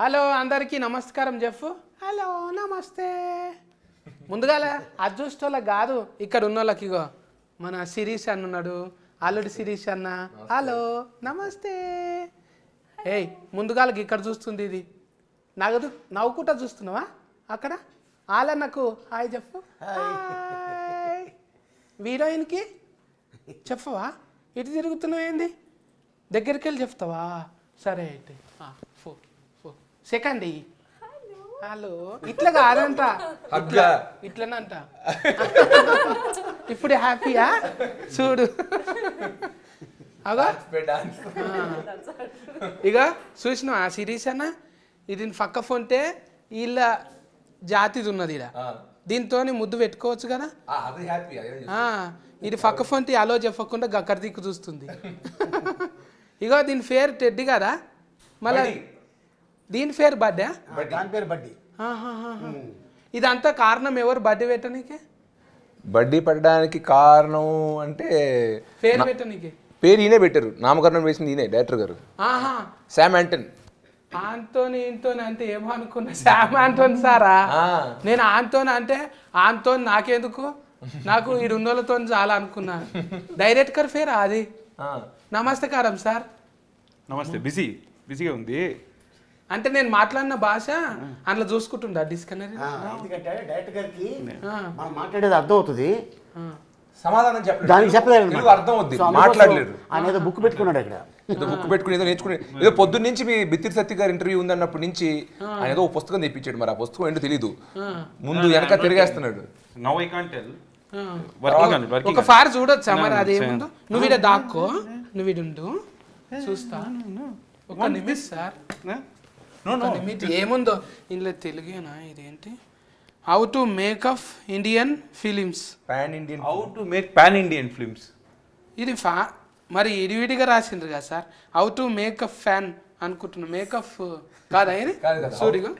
Hello అందరికీ నమస్కారం చెప్పు. హలో నమస్తే. ముందుగాల అది చూసేటోళ్ళకి కాదు, ఇక్కడ ఉన్న వాళ్ళకి. ఇగో మన శిరీష్ అన్న ఉన్నాడు, అల్లుడి శిరీష్ అన్న. హలో నమస్తే. ఏయ్ ముందుగాలకి ఇక్కడ చూస్తుంది ఇది నగదు నవ్వుకుంటా చూస్తున్నావా అక్కడ? ఆలన్నకు హాయ్ చెప్పు. హీరోయిన్కి చెప్పవా? ఇటు తిరుగుతున్నావు ఏంది? దగ్గరికి వెళ్ళి చెప్తావా? సరే అయితే సెకండ్ హలో. ఇట్లా కాదంట, ఇట్లనంట. ఇప్పుడు హ్యాపీయా చూడు. అగా ఇక చూసినావు ఆ సిరీస్ అన్న, ఇది పక్క ఫోన్టే వీళ్ళ జాతిది ఉన్నది ఇడ, దీంతో ముద్దు పెట్టుకోవచ్చు కదా. ఇది పక్క ఫోన్ అలో చెప్పకుండా గక్కడి దిక్కు చూస్తుంది. ఇగో దీని పేరు టెడ్డి కదా, మళ్ళీ దీని పేరు బర్త్డే. ఇదంతా కారణం ఎవరు బర్త్డే పెట్టడానికి? బడ్డీ పడడానికి కారణం అంటే పేరు పెట్టడానికి పేరు ఈయనే పెట్టారు, నామకరణం వేసింది ఈయనే డైరెక్టర్ గారు. శామ్ యాంటన్. ఆంటోని ఇంటోని అంటే ఏమో అనుకున్నా, శామ్ ఆంటోని సారా. నేను ఆంటోని అంటే ఆంటోని నాకెందుకు, నాకు ఈ రెండోళ్ళతో చాలా అనుకున్నా. డైరెక్టర్ పేరా అది? నమస్కారం సార్. నమస్తే. బిజీగా ఉంది అంటే నేను మాట్లాడిన భాష అందులో చూసుకుంటుండా డిస్కనరీ. ఎందుకంటే డైరెక్టర్ గారికి మనం మాట్లాడేది అర్థం అవుతుంది, సమాధానం దానికి చెప్పలేదు, అర్థం అవుద్ది, మాట్లాడలేదు. ఆయన ఏదో బుక్ పెట్టుకున్నాడు ఇక్కడ, ఏదో బుక్ పెట్టుకుని ఏదో నేర్చుకుని, ఏదో పొద్దున్న నుంచి మీ బిత్తిరి సత్తి గారి ఇంటర్వ్యూ ఉందన్నప్పటి నుంచి ఆయన ఏదో పుస్తకం తెప్పించాడు. మరి ఆ పుస్తకం ఏంటో తెలీదు, ముందు వెనక తిరిగేస్తున్నాడు. Now I can't tell. ఒక ఫార్ చూడొచ్చా మరి? అదేముందో నువ్వు ఇడ దాక్కో, నువ్వు ఇడు చూస్తా. ఒక నిమిషం సార్, ఏముందో ఇందులో తెలుగేనా? ఇదేంటి? How to make of Indian films. How to make pan Indian films. ఇది మరి ఇడివిడిగా రాసిండ్రు కదా sir. How to make a fan అనుకుంటున్నా. మేకప్ కాదా ఇది? సూరిగా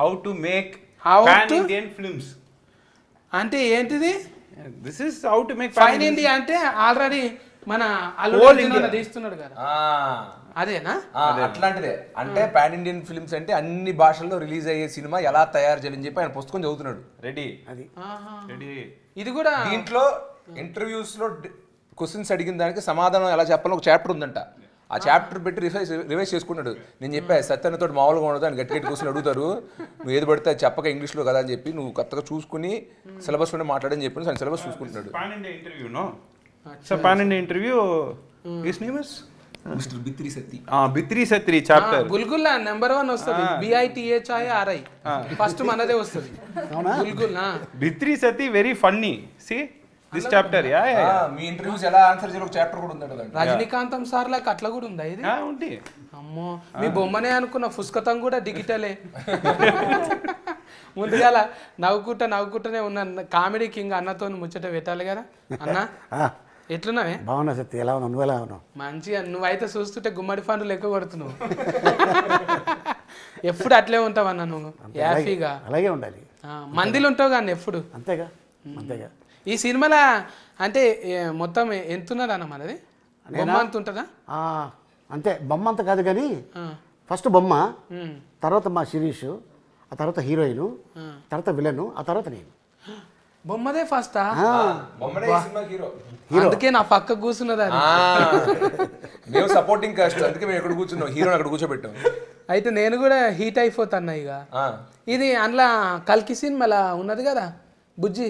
how to make pan Indian films అంటే ఏంటిది? This is how to make fine India అంటే ఆల్రెడీ మన అల్లుడు తీస్తున్నాడు కదా, అదేనా? అట్లాంటిదే. అంటే పాన్ ఇండియన్ ఫిల్మ్స్ అంటే అన్ని భాషల్లో రిలీజ్ అయ్యే సినిమా ఎలా తయారు చేయాలని చెప్పి ఆయన పుస్తకం చదువుతున్నాడు. రెడీ. ఇది కూడా దీంట్లో ఇంటర్వ్యూస్ లో క్వశ్చన్స్ అడిగిన దానికి సమాధానం ఎలా చెప్పాలో ఒక చాప్టర్ ఉందంట. ఆ చాప్టర్ పెట్టి రివైజ్ చేసుకున్నాడు. నేను చెప్పా సత్యన్నతో మామూలుగా ఉండదు అని గట్టి క్వశ్చన్ అడుగుతారు, నువ్వు ఏది పడితే చెప్పక ఇంగ్లీష్లో కదా అని చెప్పి నువ్వు కొత్తగా చూసుకుని సిలబస్ లోనే మాట్లాడని చెప్పి ఆయన సిలబస్ చూసుకుంటున్నాడు. Pan India interview no. So pan India interview his name is mister Bithiri Sathi. Bithiri Sathi chapter గుల్గుల్లా నెంబర్ 1 వస్తుంది. BITHIRI ఫస్ట్ మనదే వస్తుంది. గుల్గుల్లా Bithiri Sathi very funny. See this chapter. మీ ఇంటర్వ్యూస్ ఎలా ఆన్సర్ చేయాలి ఒక చాప్టర్ కూడా ఉందంట. రజనీకాంతం సార్ లాగా అట్లా కూడా ఉందా ఇది? ఉంది. అమ్మో మీ బొమ్మనే అనుకున్న, పుస్తకం కూడా డిజిటలే. ముందుగాల నవ్వుకుంటూనే ఉన్న కామెడీ కింగ్ అన్నతో ముచ్చట పెట్టాలి కదా. అన్న ఎట్లున్నావే? బాగున్నా సత్య, ఎలా ఉన్నావు? నువ్వు ఎలా ఉన్నావు? మంచిగా. నువ్వైతే చూస్తుంటే గుమ్మడి పండ్లు లెక్క కొడుతున్నావు. ఎప్పుడు అట్లే ఉంటావు అన్న నువ్వు, హ్యాపీగా. అలాగే ఉండాలి. మందిలో ఉంటావు కానీ ఎప్పుడు. అంతేగా. ఈ సినిమాలో అంటే మొత్తం ఎంత ఉన్నది అన్న మనది? బొమ్మ అంత ఉంటుందా? అంతే, బొమ్మ అంత కాదు కానీ ఫస్ట్ బొమ్మ, తర్వాత మా శిరీష్, ఆ తర్వాత హీరోయిన్, తర్వాత విలన్, ఆ తర్వాత నేను. బొమ్మదే ఫస్టా? అందుకే నా పక్క కూర్చున్నది. మేము సపోర్టింగ్ కాస్ట్, అందుకే మేము ఎక్కడ కూర్చున్నాం, హీరోని అక్కడ కూర్చోబెట్టాం. అయితే నేను కూడా హీట్ అయిపోతాను ఇక. ఇది అందులో కల్కి సినిమాలా ఉన్నది కదా బుజ్జి,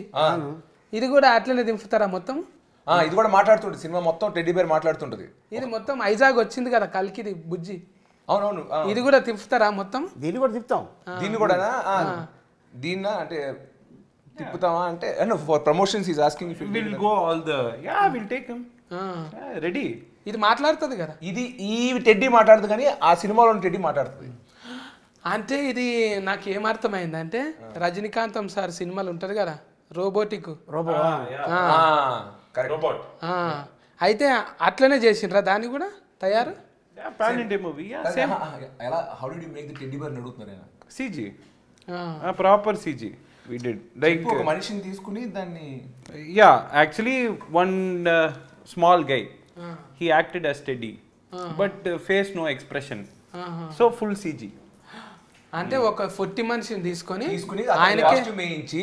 ఇది కూడా అట్లనే దింపుతారా మొత్తం? ఇది కూడా మాట్లాడుతుంటది సినిమా మొత్తం, టెడ్డీ బేర్ మాట్లాడుతుంటది. ఇది మొత్తం ఐజాగ్ వచ్చింది కదా కల్కిది బుజ్జి. అవునవును. ఇది కూడా తిప్పుతారా మొత్తం? దీన్ని కూడా తిప్పుతాం. దీన్ని కూడా దీన్న అంటే తిప్పుతామా అంటే for promotions is asking if will go all the will take him ready. ఇది మాట్లాడుతుంది కదా, ఇది ఈ టెడ్డీ మాట్లాడుతుంది కానీ ఆ సినిమాలో టెడ్డీ మాట్లాడుతుంది. అంటే ఇది నాకు ఏమర్థమైంది అంటే రజనీకాంతం సార్ సినిమాలు ఉంటది కదా రోబోటిక్ అయితే అట్లనే చేసిండ్రా దాన్ని కూడా తయారు? Pan India movie. ఎలా how did you make the teddy bear అడుగుతున్నారు. CG proper CG we did like ఒక మనిషిని తీసుకుని దాన్ని actually one small guy he acted as Teddy but face no expression so full CG. అంటే ఒక 40 మనిషిని తీసుకుని ఆయనకి కాస్ట్యూమ్ వేయించి,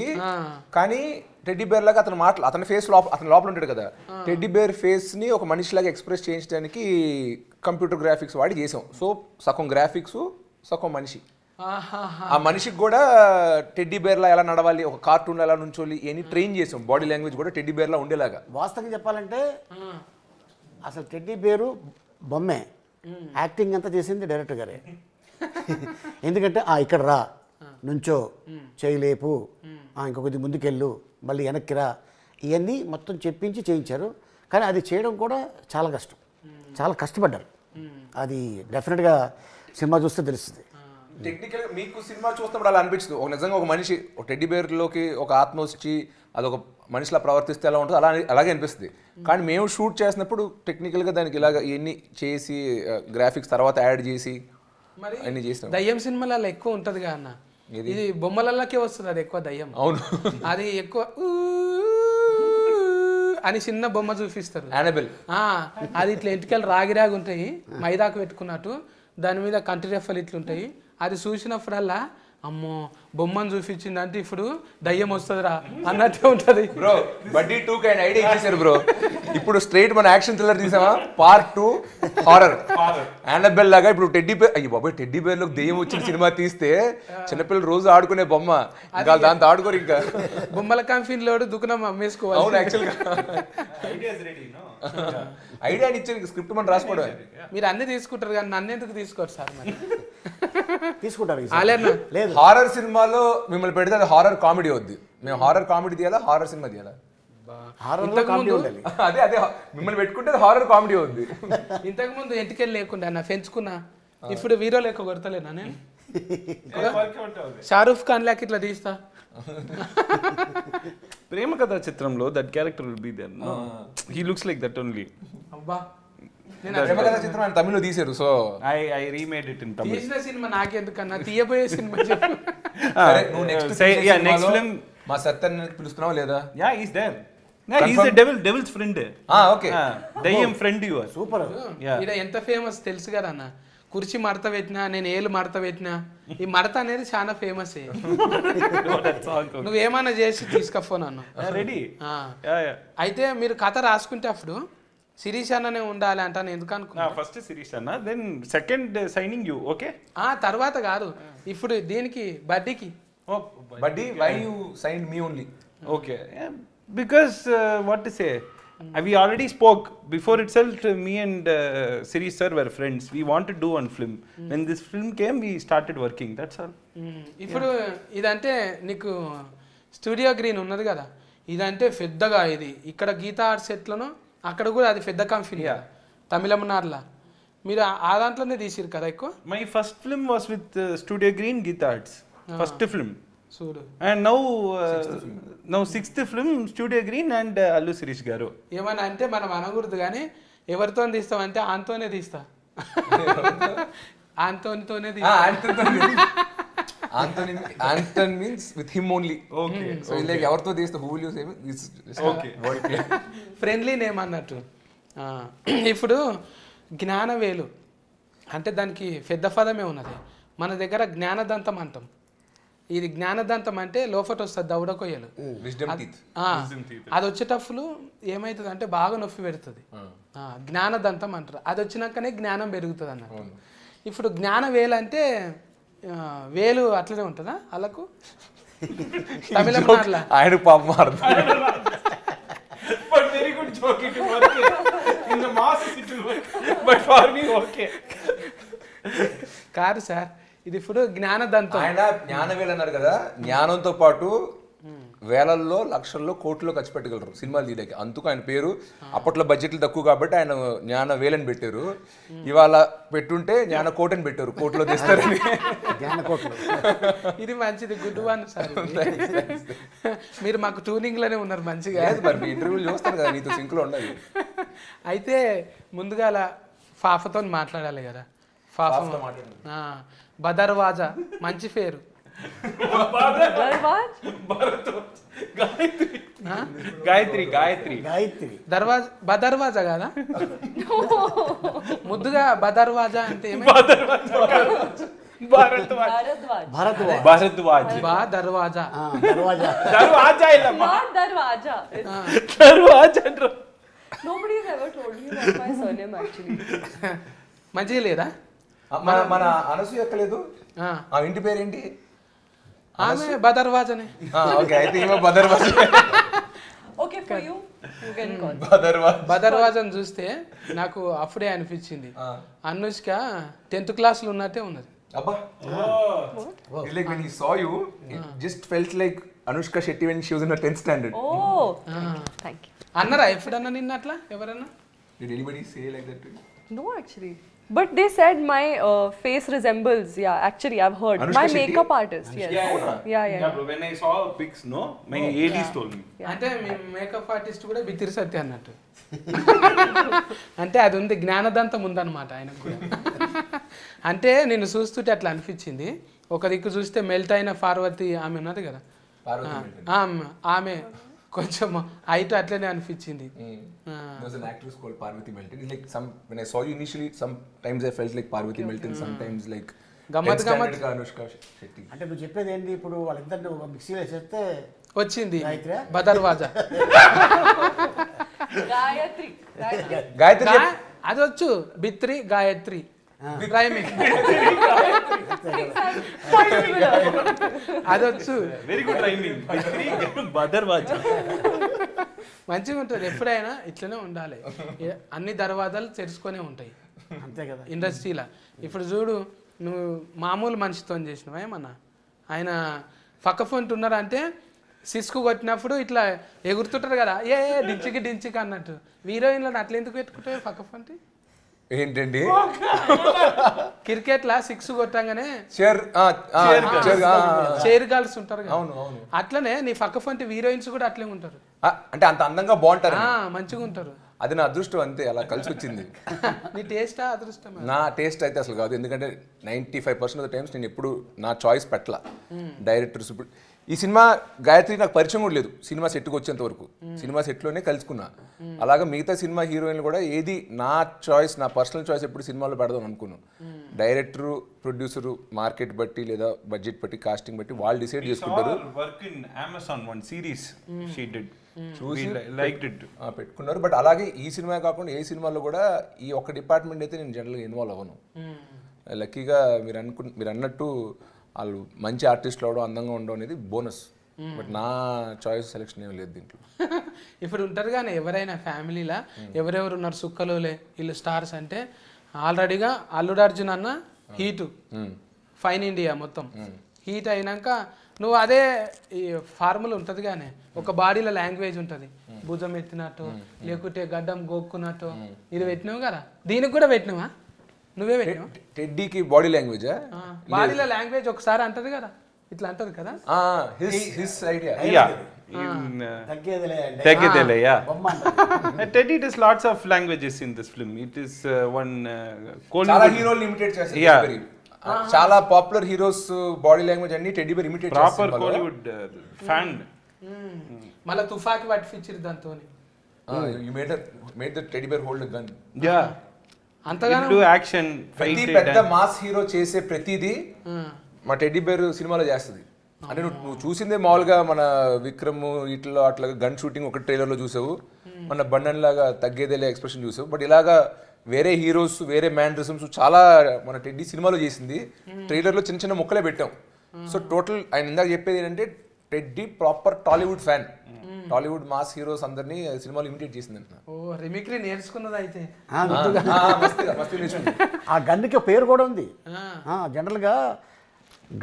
కానీ టెడ్డీ బేర్ లాగా అతని ఫేస్ అతని లోపల ఉంటాడు కదా, టెడ్డీ బేర్ ఫేస్ ని ఒక మనిషిలాగా ఎక్స్ప్రెస్ చేయించడానికి కంప్యూటర్ గ్రాఫిక్స్ వాడి చేసాం. సో సగం గ్రాఫిక్స్ సగం మనిషి. ఆ మనిషికి కూడా టెడ్డీ బేర్లా ఎలా నడవాలి, ఒక కార్టూన్ ఎలా నుంచోలి ఇవన్నీ ట్రైన్ చేసాం. బాడీ లాంగ్వేజ్ కూడా టెడ్డీ బేర్లా ఉండేలాగా. వాస్తవంగా చెప్పాలంటే అసలు టెడ్డీ బేరు బొమ్మే, యాక్టింగ్ అంతా చేసింది డైరెక్టర్ గారే. ఎందుకంటే ఇక్కడ రా, నుంచో, చేయలేపు, ఇంకొకటి ముందుకెళ్ళు, మళ్ళీ వెనక్కి రా, ఇవన్నీ మొత్తం చెప్పించి చేయించారు. కానీ అది చేయడం కూడా చాలా కష్టం, చాలా కష్టపడ్డారు. అది డెఫినెట్గా సినిమా చూస్తే తెలుస్తుంది. టెక్నికల్ మీకు సినిమా చూస్తున్నప్పుడు అలా అనిపిస్తుంది, ఒక నిజంగా ఒక మనిషి ఒక టెడ్డీ బేర్లోకి ఒక ఆత్మ వచ్చి అదొక మనిషిలా ప్రవర్తిస్తే ఎలా ఉంటుందో అలాగే అనిపిస్తుంది. కానీ మేము షూట్ చేసినప్పుడు టెక్నికల్గా దానికి ఇలాగ ఇవన్నీ చేసి గ్రాఫిక్స్ తర్వాత యాడ్ చేసి అన్ని చేస్తాం. దయ్యం సినిమాలలో ఎక్కువ ఉంటది కదా అన్న, ఇది బొమ్మలకే వస్తుంది అది ఎక్కువ దయ్యం. అవును, అది ఎక్కువ అని చిన్న బొమ్మ చూపిస్తారు. అది ఇట్లా ఎంటికలు రాగి ఉంటాయి, మైదాకు పెట్టుకున్నట్టు, దాని మీద కంటి రెఫలు ఇట్లుంటాయి. అది చూసినప్పుడల్లా అమ్మో బొమ్మను చూపించింది అంటే ఇప్పుడు దయ్యం వస్తుందిరా అన్నట్టే ఉంటది. బ్రో బడ్డీ 2 కి ఐడియా ఇచ్చేసారు బ్రో. ఇప్పుడు స్ట్రైట్ మన యాక్షన్ థ్రిల్లర్ తీసామా, పార్ట్ 2 హారర్. యానబెల్ లాగా ఇప్పుడు టెడ్డీ బేర్, అయ్యి బాబాయ్ టెడ్డీ బేర్ లో దెయ్యం వచ్చిన సినిమా తీస్తే చిన్నపిల్లలు రోజు ఆడుకునే బొమ్మ, ఇంకా దాంతో ఆడుకోరు. ఇంకా బొమ్మల కంపెనీలో దుకాణం అమ్మేసుకోవాలి. అవును, యాక్చువల్గా ఐడియా ఇచ్చారు, స్క్రిప్ట్ మనం రాసుకోవడం. మీరు అన్ని తీసుకుంటారు కానీ నన్ను ఎందుకు తీసుకోరు సార్? మరి తీసుకుంటారు. లేదు, హారర్ సినిమాలో మిమ్మల్ని పెడితే అది హారర్ కామెడీ అవుద్ది. మేము హారర్ కామెడీ తీయాలా, హారర్ సినిమా తీయాలా? అదే అదే మిమ్మల్ని పెట్టుకుంటే హారర్ కామెడీ అవుద్ది. ఇంతకు ముందు ఎంటికెళ్ళి లేకుండా నా పెంచుకున్నా, ఇప్పుడు వీరో లెక్క కొడతలేనా నేను? షారూఖ్ ఖాన్ లాక్ ఇట్లా తీస్తా. ప్రేమ కథా చిత్రంలో that character will be there. He looks like that only. అబ్బా, ప్రేమ కథా చిత్రం ఆయన తమిళ్లో తీశారు. So I remade it in Tamil. తీసిన సినిమా నాకెందుకన్నా, తీయబోయే సినిమా చెప్పు. నువ్వు నెక్స్ట్ ఫిల్మ్ మా సత్యన్ పిలుస్తున్నావా లేదా? Yeah, he's there. He's a devil's friend. Okay, దయ్యం ఫ్రెండ్. You are super. ఈడ ఎంత ఫేమస్ తెలుసు కదా అన్న, కుర్చీ మడత పెట్టినా, నేను ఏళ్ళు మడత పెట్టినా, ఈ మడత అనేది చాలా ఫేమస్. నువ్వేమన్నా చేసి తీసుకపో నన్ను. రెడీ. అయితే మీరు కథ రాసుకుంటే అప్పుడు శిరీష్ అన్ననే ఉండాలి అంటాను. ఎందుకు అనుకున్నా? ఫస్ట్ శిరీష్ అన్న, then second signing you. Okay, తర్వాత కాదు, ఇప్పుడు దీనికి బడ్డీకి. Buddy, why you sign me only? Okay, because what to say, we already spoke before itself. Me and Sirish sir were friends. We wanted to do one film. When this film came, we started working. That's all. ఇప్పుడు ఇదంటే నీకు studio green ఉన్నది కదా, ఇదంటే పెద్దగా ఇది ఇక్కడ Gita arts సెట్లను, అక్కడ కూడా అది పెద్ద కంపెనీ తమిళనాడులో. మీరు ఆ దాంట్లోనే తీసిరు కదా ఎక్కువ? My first film was with Studio Green, Geetha Arts. First film. చూడు. And now sixth film, Studio Green and Allu Sirish garu. ఏమన్నా అంటే మనం అనకూడదు కానీ ఎవరితో తీస్తామంటే ఆంతోనే తీస్తా. ఆంతోనితోనే తీస్తా. Anton means with him only. Okay. So like ఎవరితో తీస్తా, who will you say? Okay. Friendly name అన్నట్టు. ఇప్పుడు జ్ఞానవేలు అంటే దానికి పెద్ద పదమే ఉన్నది. మన దగ్గర జ్ఞానదంతం అంటాం. ఇది జ్ఞానదంతం అంటే లోపట వస్తుంది దౌడ కొయ్యలు, అది వచ్చేటప్పుడు ఏమవుతుంది అంటే బాగా నొప్పి పెడుతుంది, జ్ఞానదంతం అంటారు. అది వచ్చినాకనే జ్ఞానం పెరుగుతుంది అన్నట్టు. ఇప్పుడు జ్ఞాన వేలు అంటే వేలు అట్లనే ఉంటుందా వాళ్ళకు? తమిళనాడులో ఆయన పాపం very good joke, it will work. In the masses it will work, but for me okay. కాదు సార్, ఇది ఇప్పుడు జ్ఞానదంతం. ఆయన జ్ఞానవేలు అన్నారు కదా, జ్ఞానంతో పాటు వేలల్లో లక్షల్లో కోట్లో ఖర్చు పెట్టగలరు సినిమాలు తీయడానికి. అందుకు ఆయన పేరు. అప్పట్లో బడ్జెట్లు తక్కువ కాబట్టి ఆయన జ్ఞాన వేలని పెట్టారు. ఇవాళ పెట్టుంటే జ్ఞాన కోట్ అని పెట్టారు, కోట్లో తీస్తారని. ఇది మంచిది, గుడ్ వన్ సార్. మీరు మాకు ట్యూనింగ్ లోనే ఉన్నారు మంచిగా. మరి మీ ఇంటర్వ్యూలు చూస్తారు కదా, నీతో సింక్ లో ఉండాలి. అయితే ముందుగా ఫాఫతో మాట్లాడాలి కదా. బదర్వాజా మంచి పేరు, Darvaj? Gayatri. బదర్వాజా కాదా ముద్దుగా బదర్వాజా అంటే ఏమైంది Bharadwaj. Bharadwaj. దర్వాజా Darwaja illa. Not Darwaja. Darwaja. Nobody has ever told me that's my surname actually. మంచిగా లేదా మన అనసూయ ఎక్కలేదు ఆ, ఆ ఇంటి పేరేంటి ఆమె బదర్వాజనే ఓకే అయితే ఈమె బదర్వాజ్ Okay, for you, you can call. బదర్వాజను చూస్తే నాకు అప్పుడే అనిపించింది అనుష్క 10th క్లాస్లో ఉన్నట్టే ఉన్నది అబ్బా like when he saw you it just felt like Anushka Shetty when she was in her 10th standard. Oh, thank you. అన్నరా ఎప్పుడన్నా నిన్న అట్లా ఎవరన్నా Did anybody say like that to you? No, actually. But they said my face resembles, yeah, actually I've heard. Anushka My Shetty? makeup artist, yes. Yeah. Bro, when I saw pics, no, my ADs told me. అంటే మీ makeup artist కూడా బిత్తిరి సత్య అన్నట్టు అంటే అది ఉంది జ్ఞానదంతం ఉందన్నమాట ఆయనకు కూడా అంటే నేను చూస్తుంటే అట్లా అనిపించింది ఒక దిక్కు చూస్తే మెల్ట్ అయిన పార్వతి ఆమె ఉన్నది కదా ఆమె కొంచెం హైట్ అట్లనే అనిపించింది There was an actress called Parvati Melton. It's like when I saw you initially, sometimes I felt like Parvati Melton, sometimes like గమ్మత్ 10th standard గా Anushka Shetty. అంటే నువ్వు చెప్పేది ఏంటి ఇప్పుడు వాళ్ళిద్దరిని ఒక మిక్సీలో వేసేస్తే వచ్చింది గాయత్రి? బదర్వాజా Gayatri. గాయత్రి అది వచ్చు Bithri Gayatri rhyming Quite similar. అది వచ్చు Very good rhyming. Bhadarwaja. మంచిగా ఉంటుంది ఎప్పుడైనా ఇట్లనే ఉండాలి అన్ని దర్వాజాలు తెరుచుకొనే ఉంటాయి అంతే కదా ఇండస్ట్రీలో ఇప్పుడు చూడు నువ్వు మామూలు మనిషితో చేసినావా ఏమన్నా ఆయన పక్క ఫోన్ ఉన్నారంటే సిస్కు కొట్టినప్పుడు ఇట్లా ఎగురుతుంటారు కదా ఏ డించికి అన్నట్టు హీరోయిన్లను అట్లా ఎందుకు పెట్టుకుంటావు పక్క ఫోన్ ఏంటండి క్రికెట్లా సిక్స్ కొట్టంగానే చైర్ చైర్ గర్ల్స్ ఉంటారు కదా అవును అవును అట్లనే నీ పక్క ఫోన్ హీరోయిన్స్ కూడా అట్లే ఉంటారు అంటే అంత అందంగా బాగుంటారు మంచిగా ఉంటారు అది నా అదృష్టం అంతే అలా కలిసి వచ్చింది నీ టేస్టా అదృష్టం నా టేస్ట్ అయితే అసలు కాదు ఎందుకంటే 95% ఆఫ్ ద టైమ్స్ నేను ఎప్పుడు నా చాయిస్ పెట్టల డైరెక్టర్స్ ఇప్పుడు ఈ సినిమా గాయత్రి నాకు పరిచయం కూడా లేదు సినిమా సెట్కి వచ్చేంత వరకు సినిమా సెట్లోనే కలుసుకున్నా అలాగా మిగతా సినిమా హీరోయిన్లు కూడా ఏది నా చాయిస్ నా పర్సనల్ చాయిస్ ఎప్పుడు సినిమాలో పెడదాం అనుకున్నాను డైరెక్టరు ప్రొడ్యూసరు మార్కెట్ బట్టి లేదా బడ్జెట్ బట్టి కాస్టింగ్ బట్టి వాళ్ళు డిసైడ్ చేసుకుంటారు Work in Amazon, one series she did. We liked it. పెట్టుకున్నారు బట్ అలాగే ఈ సినిమా కాకుండా ఏ సినిమాలో కూడా ఈ ఒక్క డిపార్ట్మెంట్ అయితే నేను జనరల్గా ఇన్వాల్వ్ అవ్వను లక్కీగా మీరు అన్నట్టు వాళ్ళు మంచి ఆర్టిస్టులు అవడం అందంగా ఉండడం అనేది బోనస్ బట్ నా చాయిస్ సెలెక్షన్ ఏం లేదు దీంట్లో ఇప్పుడు ఉంటారు కానీ ఎవరైనా ఫ్యామిలీలా ఎవరెవరు ఉన్నారు సుక్కలోలే వీళ్ళు స్టార్స్ అంటే ఆల్రెడీగా అల్లుడు అర్జున్ అన్న హీటు ఫైన్ ఇండియా మొత్తం హీట్ అయినాక నువ్వు అదే ఈ ఫార్ములా ఉంటుంది కానీ ఒక బాడీలో లాంగ్వేజ్ ఉంటుంది భుజం ఎత్తినట్టు లేకుంటే గడ్డం గోక్కున్నట్టు ఇది పెట్టినావు కదా దీనికి కూడా పెట్టినావా నువ్వే పెట్టినావా టెడ్డీకి బాడీ లాంగ్వేజ్ బాడీలో లాంగ్వేజ్ ఒకసారి అంటది కదా ఇట్లా అంటది కదా హిస్ ఐడియా Yeah. తగ్గేదిలే అంటే Tegedele, yeah. బొమ్మ అంటారు. Teddy does lots of languages in this film. It is one చాలా Kollywood హీరోలు ఇమిటేట్ చేస్తారు Yeah. Teddy bear. చాలా పాపులర్ హీరోస్ బాడీ లాంగ్వేజ్ అన్ని teddy bear imitate proper Kollywood fan. మళ్ళీ తుఫాకి పట్టించిరు దాంతో you made the teddy bear hold gun Yeah. అంతగానో Do action, fight ప్రతి it. పెద్ద మాస్ హీరో చేసే ప్రతిదీ మా టెడ్డీ బేర్ సినిమాలో చేస్తుంది అంటే నువ్వు చూసిందే మామూలుగా మన విక్రమ్ ఇట్లా అట్లా గన్ షూటింగ్ ఒక ట్రైలర్లో చూసావు మన బండన్ లాగా తగ్గేదేలే ఎక్స్ప్రెషన్ చూసావు బట్ ఇలాగా వేరే హీరోస్ వేరే మ్యానరిజమ్స్ చాలా మన టెడ్డీ సినిమాలో చేసింది ట్రైలర్లో చిన్న చిన్న ముక్కలే పెట్టాం సో టోటల్ ఆయన ఇందాక చెప్పేది ఏంటంటే teddy proper Tollywood fan Tollywood mass heroes అందరినీ సినిమాలో ఇమిటేట్ చేసింది అంటున్నా ఓ రిమిక్రీ నేర్చుకున్నది అయితే మస్తు నేర్చుకుంది ఆ గన్నుకి ఒక పేరు కూడా ఉంది జనరల్గా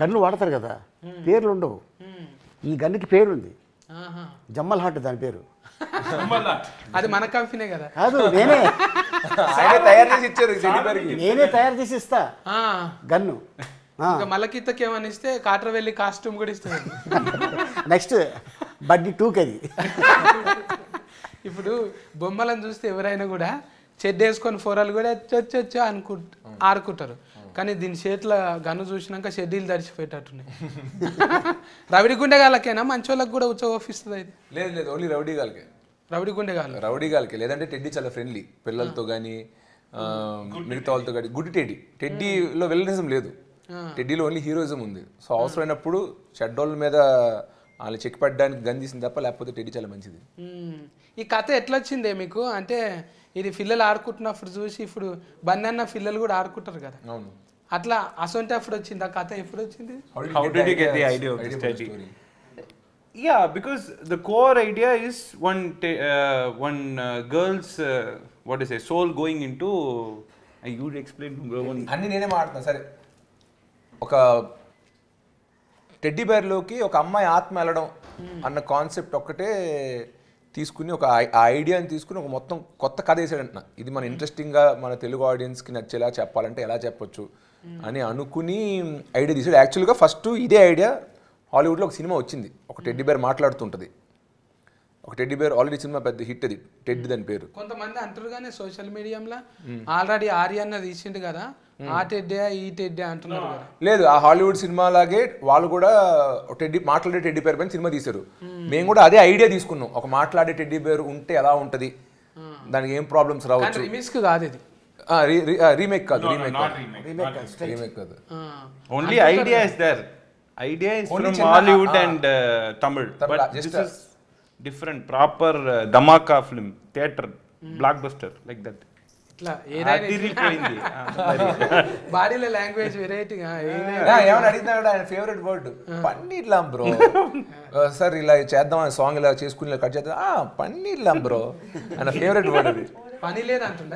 గన్ను వాడతారు కదా పేర్లు ఉండవు ఈ గన్నుకి పేరు ఉంది జమ్మల్ హాట్ దాని పేరు అది మన కంపెనీ కదా కాదు నేనే ఆయన తయారు చేసి ఇచ్చారు టెడ్డీ బేర్కి నేనే తయారు చేసి ఇస్తా గన్ను ఇంకా మల్లకిత్తకి ఏమని ఇస్తే కాటర్ వెళ్ళి కాస్ట్యూమ్ కూడా ఇస్తుంది నెక్స్ట్ బడ్డీ 2కి అది ఇప్పుడు బొమ్మలను చూస్తే ఎవరైనా కూడా చెడ్డ వేసుకొని ఫోరాలు కూడా చొచ్చు ఆడుకుంటారు కానీ దీని చేతిలో గన్ను చూసినాక షెడ్యూల్ తడిచిపోయేటట్టున్నాయి. రవిడి గుండెగాళ్ళకేనా మంచోళ్ళకి కూడా ఉచ్చోపిస్తుంది ఇది? లేదు లేదు, ఓన్లీ రౌడీ గాలకే. రవిడి గుండెగాళ్ళు. రౌడీ గాలకే. లేదంటే టెడ్డీ చాలా ఫ్రెండ్లీ పిల్లలతో కానీ మిగతా వాళ్ళతో కానీ. గుడ్ టెడ్డీలో విలనిజం లేదు, టెడ్డీలో ఓన్లీ హీరోయిజం ఉంది. సో అవసరమైనప్పుడు చెడ్డోళ్ళ మీద వాళ్ళు చెక్ పెట్టడానికి గన్ తీసింది తప్ప, లేకపోతే టెడ్డీ చాలా మంచిది. ఈ కథ ఎట్లా వచ్చిందే మీకు? అంటే ఇది పిల్లలు ఆడుకుంటున్నప్పుడు చూసి ఇప్పుడు బన్నన్న పిల్లలు కూడా ఆడుకుంటారు కదా, అవును. అట్లా అసొంటి అప్పుడు వచ్చింది ఆ కథ. ఎప్పుడు వచ్చింది? How did you get the idea of this study? Yeah, because the core idea is one girl's what is it, soul going into. You explain, bro. అన్నీ నేనే మాట్లాడుతున్నా. సరే, ఒక టెడ్డీ బేర్లోకి ఒక అమ్మాయి ఆత్మ వెళ్ళడం అన్న కాన్సెప్ట్ ఒక్కటే తీసుకుని, ఒక ఐడియాని తీసుకుని ఒక మొత్తం కొత్త కథ వేసాడంటున్నా. ఇది మన ఇంట్రెస్టింగ్గా మన తెలుగు ఆడియన్స్కి నచ్చేలా చెప్పాలంటే ఎలా చెప్పొచ్చు అని అనుకుని ఐడియా తీసాడు. యాక్చువల్గా ఫస్ట్ ఇదే ఐడియా హాలీవుడ్లో ఒక సినిమా వచ్చింది, ఒక టెడ్డీ బేర్ మాట్లాడుతుంటుంది. ఒక టెడ్డీ బేర్ ఆల్రెడీ సినిమా పెద్ద హిట్, అది టెడ్డీ దాని పేరు. కొంతమంది అంటారు కానీ సోషల్ మీడియాలో ఆల్రెడీ ఆర్యన్న తీసిండు కదా, ఆ టెడ్డే ఈ టెడ్డే అంటున్నారు కదా. లేదు, ఆ హాలీవుడ్ సినిమా లాగే వాళ్ళు కూడా టెడ్డీ మాట్లాడే టెడ్డీ బేర్ పైన సినిమా తీశారు. మేము కూడా అదే ఐడియా తీసుకున్నాం, ఒక మాట్లాడే టెడ్డీ బేర్ ఉంటే ఎలా ఉంటుంది, దానికి ఏం ప్రాబ్లమ్స్ రావచ్చు. రిమిక్స్ కాదు ఇది, రీమేక్ కాదు, రీమేక్ కాదు. Only idea is there. Idea is from Hollywood and Tamil. But this is different, proper dhamaka film, theater, blockbuster, like that. ఇట్లా బాడీలో లాంగ్వేజ్ వెరైటీగా ఏమైనా అడిగినాడు ఆయన ఫేవరెట్ వర్డ్ పన్నీర్ లాం బ్రో. సార్ ఇలా చేద్దాం, సాంగ్ ఇలా చేసుకుని ఇలా కట్ చేద్దాం, పన్నీర్ లాం బ్రో ఆయన ఫేవరెట్ వర్డ్. అది పని లేదంటుండ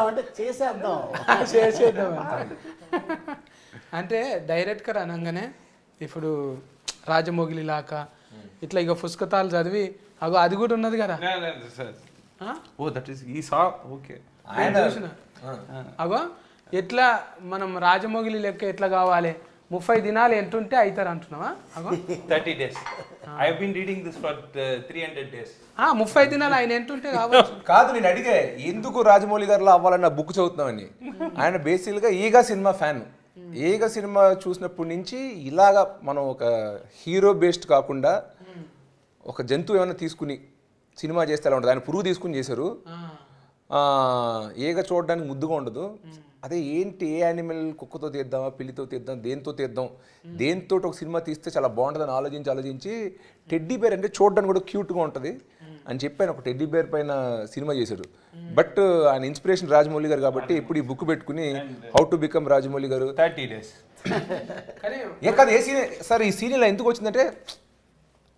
అంటే చేసేద్దాం చేసేద్దాం అంటే డైరెక్ట్గా అనగానే ఇప్పుడు రాజమౌళి లాగా ఇట్లా ఇక పుస్తకాలు చదివి అగో అది కూడా ఉన్నది కదా. Oh, that is he saw. Okay. అగో ఎట్లా మనం రాజమౌళి లెక్క ఎట్లా కావాలి, 30 దినాలు ఎంత ఉంటే అవుతారు అంటున్నావా? అగో 30 days. I have been reading this for 300 days. 30 దినాలు ఆయన ఎంత ఉంటే కావచ్చు. కాదు, నేను అడిగే ఎందుకు రాజమౌళి గారిలో అవ్వాలన్న బుక్ చదువుతున్నామని. ఆయన బేసిక్గా ఈగా సినిమా ఫ్యాన్. ఈగా సినిమా చూసినప్పటి నుంచి ఇలాగా మనం ఒక హీరో బేస్డ్ కాకుండా ఒక జంతువు ఏమైనా తీసుకుని సినిమా చేస్తే ఎలా ఉంటుంది. ఆయన పురుగు తీసుకుని చేశారు, ఏగా చూడడానికి ముద్దుగా ఉండదు. అదే ఏంటి, ఏ యానిమల్, కుక్కతో తీద్దామా, పిల్లితో తీద్దాం, దేంతో ఒక సినిమా తీస్తే చాలా బాగుంటుందని ఆలోచించి టెడ్డీ బేర్ అంటే చూడడానికి కూడా క్యూట్గా ఉంటుంది అని చెప్పి ఆయన ఒక టెడ్డీ బేర్ పైన సినిమా చేశారు. బట్ ఆయన ఇన్స్పిరేషన్ రాజమౌళి గారు కాబట్టి ఇప్పుడు ఈ బుక్ పెట్టుకుని హౌ టు బికమ్ రాజమౌళి గారు 30 days. ఏ కాదు, ఏ సీన్ సార్ ఈ సీన్ ఇలా ఎందుకు వచ్చిందంటే,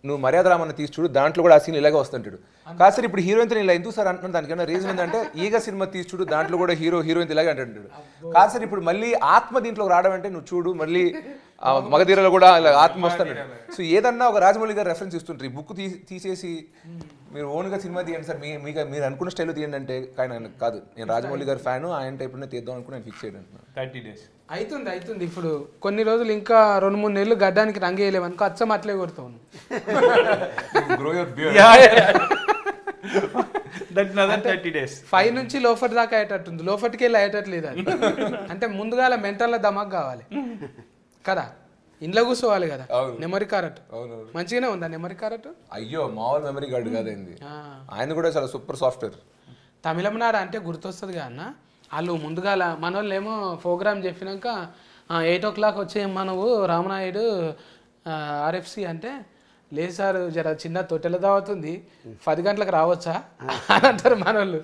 నువ్వు మర్యాద రామన్న తీసి చూడు, దాంట్లో కూడా ఆ సీన్ ఇలాగే వస్తుంటాడు. కాదు సార్ ఇప్పుడు హీరోయిన్తో ఇలా ఎందుకు సార్ అంటున్నాను, దానికన్నా రీజన్ ఏంటంటే ఈగ సినిమా తీసి చూడు, దాంట్లో కూడా హీరోయిన్ ఇలాగే అంటాడు. కాదు సార్ ఇప్పుడు మళ్ళీ ఆత్మ దీంట్లో రావడం అంటే నువ్వు చూడు, మళ్ళీ మగధీరలో కూడా ఇలా ఆత్మ వస్తాడు. సో ఏదన్నా ఒక రాజమౌళి గారు రెఫరెన్స్ ఇస్తుంటారు. ఈ బుక్ తీసేసి మీరు ఓన్గా సినిమా తీయండి సార్, మీరు అనుకున్న స్టైల్లో తీయండి అంటే కానీ కాదు, నేను రాజమౌళి గారు ఫ్యాన్, ఆయన టైప్లోనే తీద్దాం అనుకుని నేను ఫిక్స్ చేయడం. 30 days అవుతుంది. ఇప్పుడు కొన్ని రోజులు ఇంకా 2-3 నెలలు గడ్డానికి రంగు వేయలేమనుకో, అచ్చం అట్లే కొడతాను. That's another 30 days. 5 నుంచి లోఫట్ దాకా అయ్యేటట్టుంది, లోఫట్కి వెళ్ళి అయ్యేటట్లేదు అది. అంటే ముందుగా మెంటల్లో దమాక్ కావాలి కదా, ఇంట్లో కూర్చోవాలి కదా. మెమరీ కార్డ్ మంచిగానే ఉందా మెమరీ కార్డ్? అయ్యో మామూలు మెమరీ కార్డు కాదండి, ఆయన కూడా చాలా సూపర్ సాఫ్ట్వేర్. తమిళనాడు అంటే గుర్తొస్తుంది కదా అన్న, వాళ్ళు ముందుగా మన వాళ్ళు ఏమో ప్రోగ్రామ్ చెప్పినాక 8 o'clock వచ్చేయమ్మా నువ్వు రామనాయుడు ఆర్ఎఫ్సి అంటే, లేదు సార్ జర చిన్న తొట్టెల దావుతుంది 10 గంటలకు రావచ్చా అని అంటారు మన వాళ్ళు.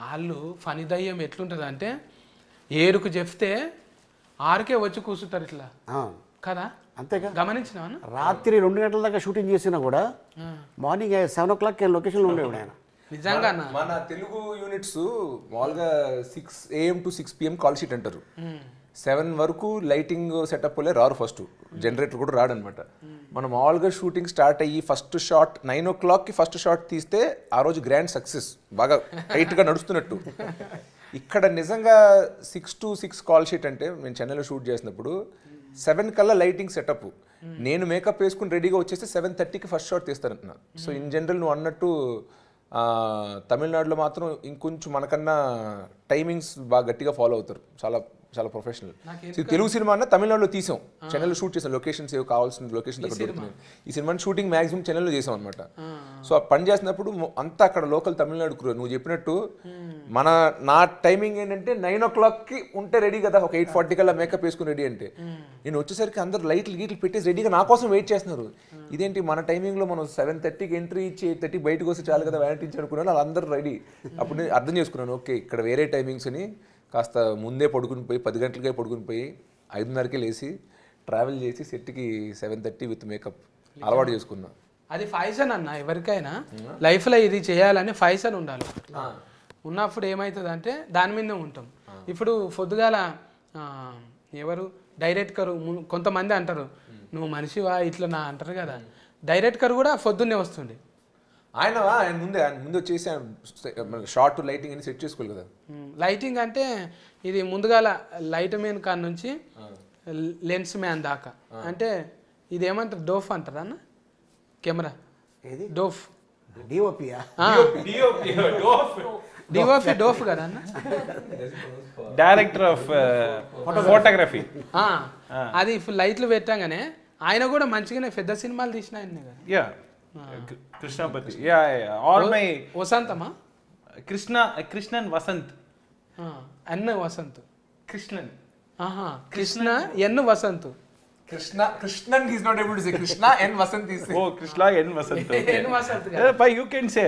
వాళ్ళు ఫని దయ్యం ఎట్లుంటుంది అంటే 7కు చెప్తే 6కే వచ్చి కూర్చుంటారు ఇట్లా కదా. అంతేగా, గమనించినా రాత్రి 2 గంటల దాకా షూటింగ్ చేసినా కూడా మార్నింగ్ 7 o'clock లొకేషన్లో ఉండేవాడు ఆయన. నిజంగా మన తెలుగు యూనిట్స్ మామూలుగా 6 AM to 6 PM call sheet అంటారు. 7 వరకు లైటింగ్ సెటప్ లే రారు, ఫస్ట్ జనరేటర్ కూడా రాడనమాట. మనం మామూలుగా షూటింగ్ స్టార్ట్ అయ్యి ఫస్ట్ షాట్ 9 o'clockకి ఫస్ట్ షాట్ తీస్తే ఆ రోజు గ్రాండ్ సక్సెస్, బాగా టైట్గా నడుస్తున్నట్టు. ఇక్కడ నిజంగా 6 to 6 కాల్ షీట్ అంటే నేను చెన్నైలో షూట్ చేసినప్పుడు 7 కల్లా లైటింగ్ సెటప్, నేను మేకప్ వేసుకుని రెడీగా వచ్చేస్తే 7:30కి ఫస్ట్ షాట్ తీస్తానంటున్నా. సో ఇన్ జనరల్ నువ్వు అన్నట్టు తమిళనాడులో మాత్రం ఇంకొంచెం మనకన్నా టైమింగ్స్ బాగా గట్టిగా ఫాలో అవుతారు, చాలా చాలా ప్రొఫెషనల్. తెలుగు సినిమా అన్న తమిళనాడులో తీసాం, చెన్నైలో షూట్ చేసాం, లొకేషన్స్ ఏవో కావాల్సిన లొకేషన్స్ అక్కడ దొరుకుతున్నాయి. ఈ సినిమాని షూటింగ్ మాక్సిమం చెన్నైలో చేసాం అనమాట. సో ఆ పని చేసినప్పుడు అంతా అక్కడ లోకల్ తమిళనాడు క్రూ. నువ్వు చెప్పినట్టు నా టైమింగ్ ఏంటంటే 9 o'clockకి ఉంటే రెడీ కదా, ఒక 8:40 కల్లా మేకప్ వేసుకుని రెడీ అంటే నేను వచ్చేసరికి అందరూ లైట్లు గీట్లు పెట్టేసి రెడీగా నా కోసం వెయిట్ చేస్తున్నారు. ఇదేంటి మన టైమింగ్లో మనం 7:30కి ఎంట్రీ ఇచ్చి 8:30 బయటకు వస్తే చాలు కదా వ్యానిటీ ఇచ్చి అనుకున్నాను. వాళ్ళందరూ రెడీ. అప్పుడు నేను అర్థం చేసుకున్నాను, ఓకే ఇక్కడ వేరే టైమింగ్స్ అని. కాస్త ముందే పడుకుని పోయి 10 గంటలకే పడుకుని పోయి 5:30కే లేచి ట్రావెల్ చేసి సెట్కి 7:30 విత్ మేకప్ అలవాటు చేసుకున్నా. అది ఫైజన్ అన్న, ఎవరికైనా లైఫ్లో ఇది చేయాలని ఫైజన్ ఉండాలి. ఉన్నప్పుడు ఏమవుతుంది అంటే దాని మీదనే ఉంటాం. ఇప్పుడు పొద్దుగాల ఎవరు డైరెక్టర్ కొంతమంది అంటారు నువ్వు మనిషివా ఇట్లా నా అంటారు కదా, డైరెక్టర్ కూడా పొద్దున్నే వస్తుండే. ఆయన ముందు వచ్చేసి షార్ట్ లైటింగ్ అని సెట్ చేసుకోవాలి కదా. లైటింగ్ అంటే ఇది ముందుగాల లైట్ మ్యాన్ కాడ నుంచి లెన్స్ మ్యాన్ దాకా, అంటే ఇది ఏమంటారు డోఫ్ అంటారా అన్న కెమెరా? ఏది డోఫ్ డిఓపియా? డిఓపి డోఫ్ కదా అన్న, డైరెక్టర్ ఆఫ్ ఫోటోగ్రఫీ. అది ఇప్పుడు లైట్లు పెట్టాగానే ఆయన కూడా మంచిగానే పెద్ద సినిమాలు తీసిన ఆయన కదా. యా కృష్ణపతి. యా ఆల్ మై వసంతమా? కృష్ణన్ వసంత్. అన్న Vasanth Krishnan. Krishna N Vasanth. Krishnan is not able to say Krishna N Vasanth is. Oh Krishna N Vasanth. N Vasanth కదా. By you can say.